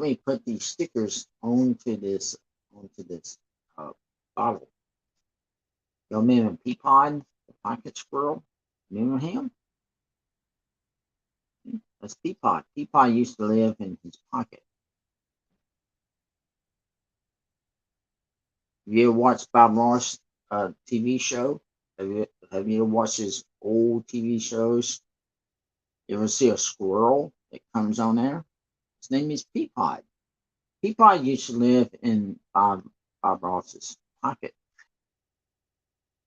me put these stickers onto this uh, bottle. You remember Peapod, the pocket squirrel? Remember him? That's Peapod. Peapod used to live in his pocket. Have you ever watched Bob Ross TV show? Have you ever watched his old TV shows? You ever see a squirrel that comes on there? His name is Peapod. Peapod used to live in Bob Ross's pocket.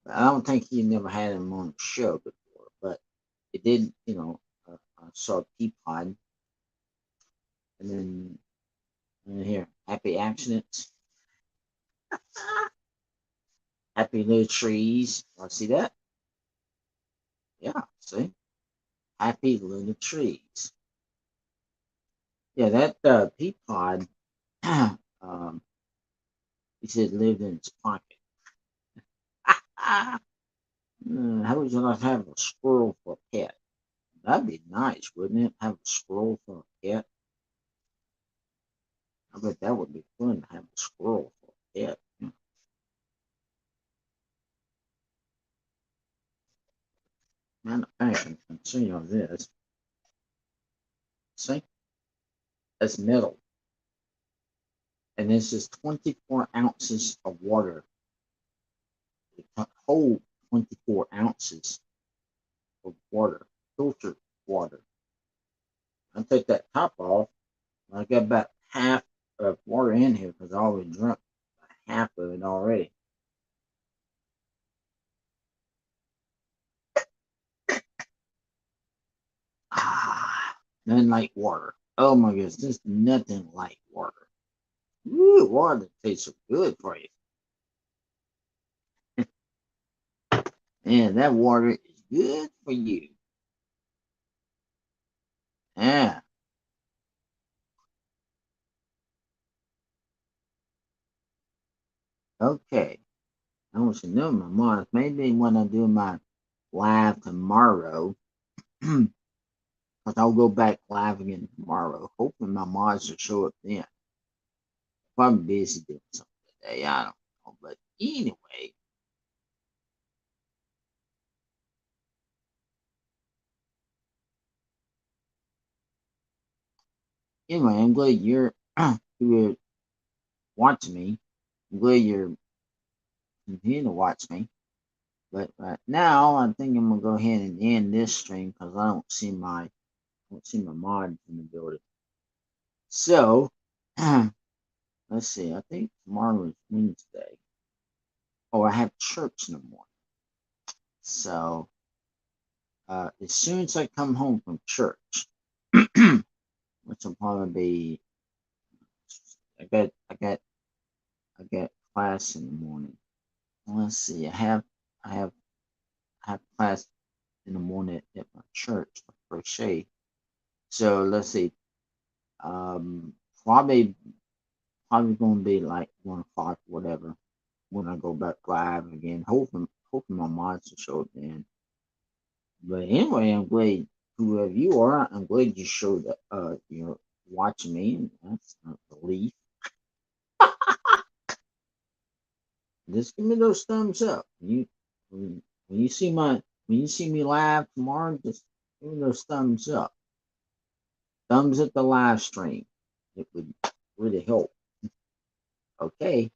I don't think he never had him on the show before, but it did, I saw Peapod. and then here, happy accidents, happy little trees. I see that. Yeah, see, happy little trees. Yeah, that pea pod. He said lived in his pocket. How would you like to have a squirrel for a pet? That'd be nice, wouldn't it? Have a squirrel for a pet. I bet that would be fun to have a squirrel for a pet. Matter of fact, I can see on this. See, that's metal, and this is 24 ounces of water. It can hold 24 ounces of water, filtered water. I take that top off. I got about half of water in here because I already drunk half of it already. Nothing like water. Oh my goodness, there's nothing like water. Ooh, water tastes so good for you. And that water is good for you. Yeah. Okay. I want to know my mind. Maybe when I do my live tomorrow, because I'll go back live again tomorrow. Hoping my mods will show up then. If I'm busy doing something today, I don't know. But anyway, I'm glad you're you were watching me. I'm glad you're continuing to watch me. But right now, I think I'm gonna go ahead and end this stream because I don't see my mods in the building. So let's see. I think tomorrow is Wednesday. Oh, I have church in the morning. So as soon as I come home from church, which will probably be, I got class in the morning. Let's see. I have class in the morning at my church for crochet. So let's see. Um, probably gonna be like 1 o'clock, whatever, when I go back live again. Hoping my mods will show up then. But anyway, I'm glad whoever you are, I'm glad you showed up. You're watching me. That's a relief. Just give me those thumbs up. When you see when you see me live tomorrow, just give me those thumbs up. Thumbs at the live stream. It would really help. Okay.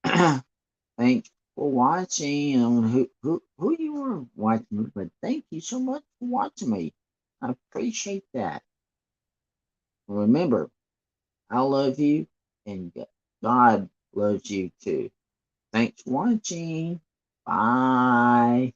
Thanks for watching. I don't know who you were watching me, but thank you so much for watching me. I appreciate that. Remember, I love you and God loves you too. Thanks for watching. Bye.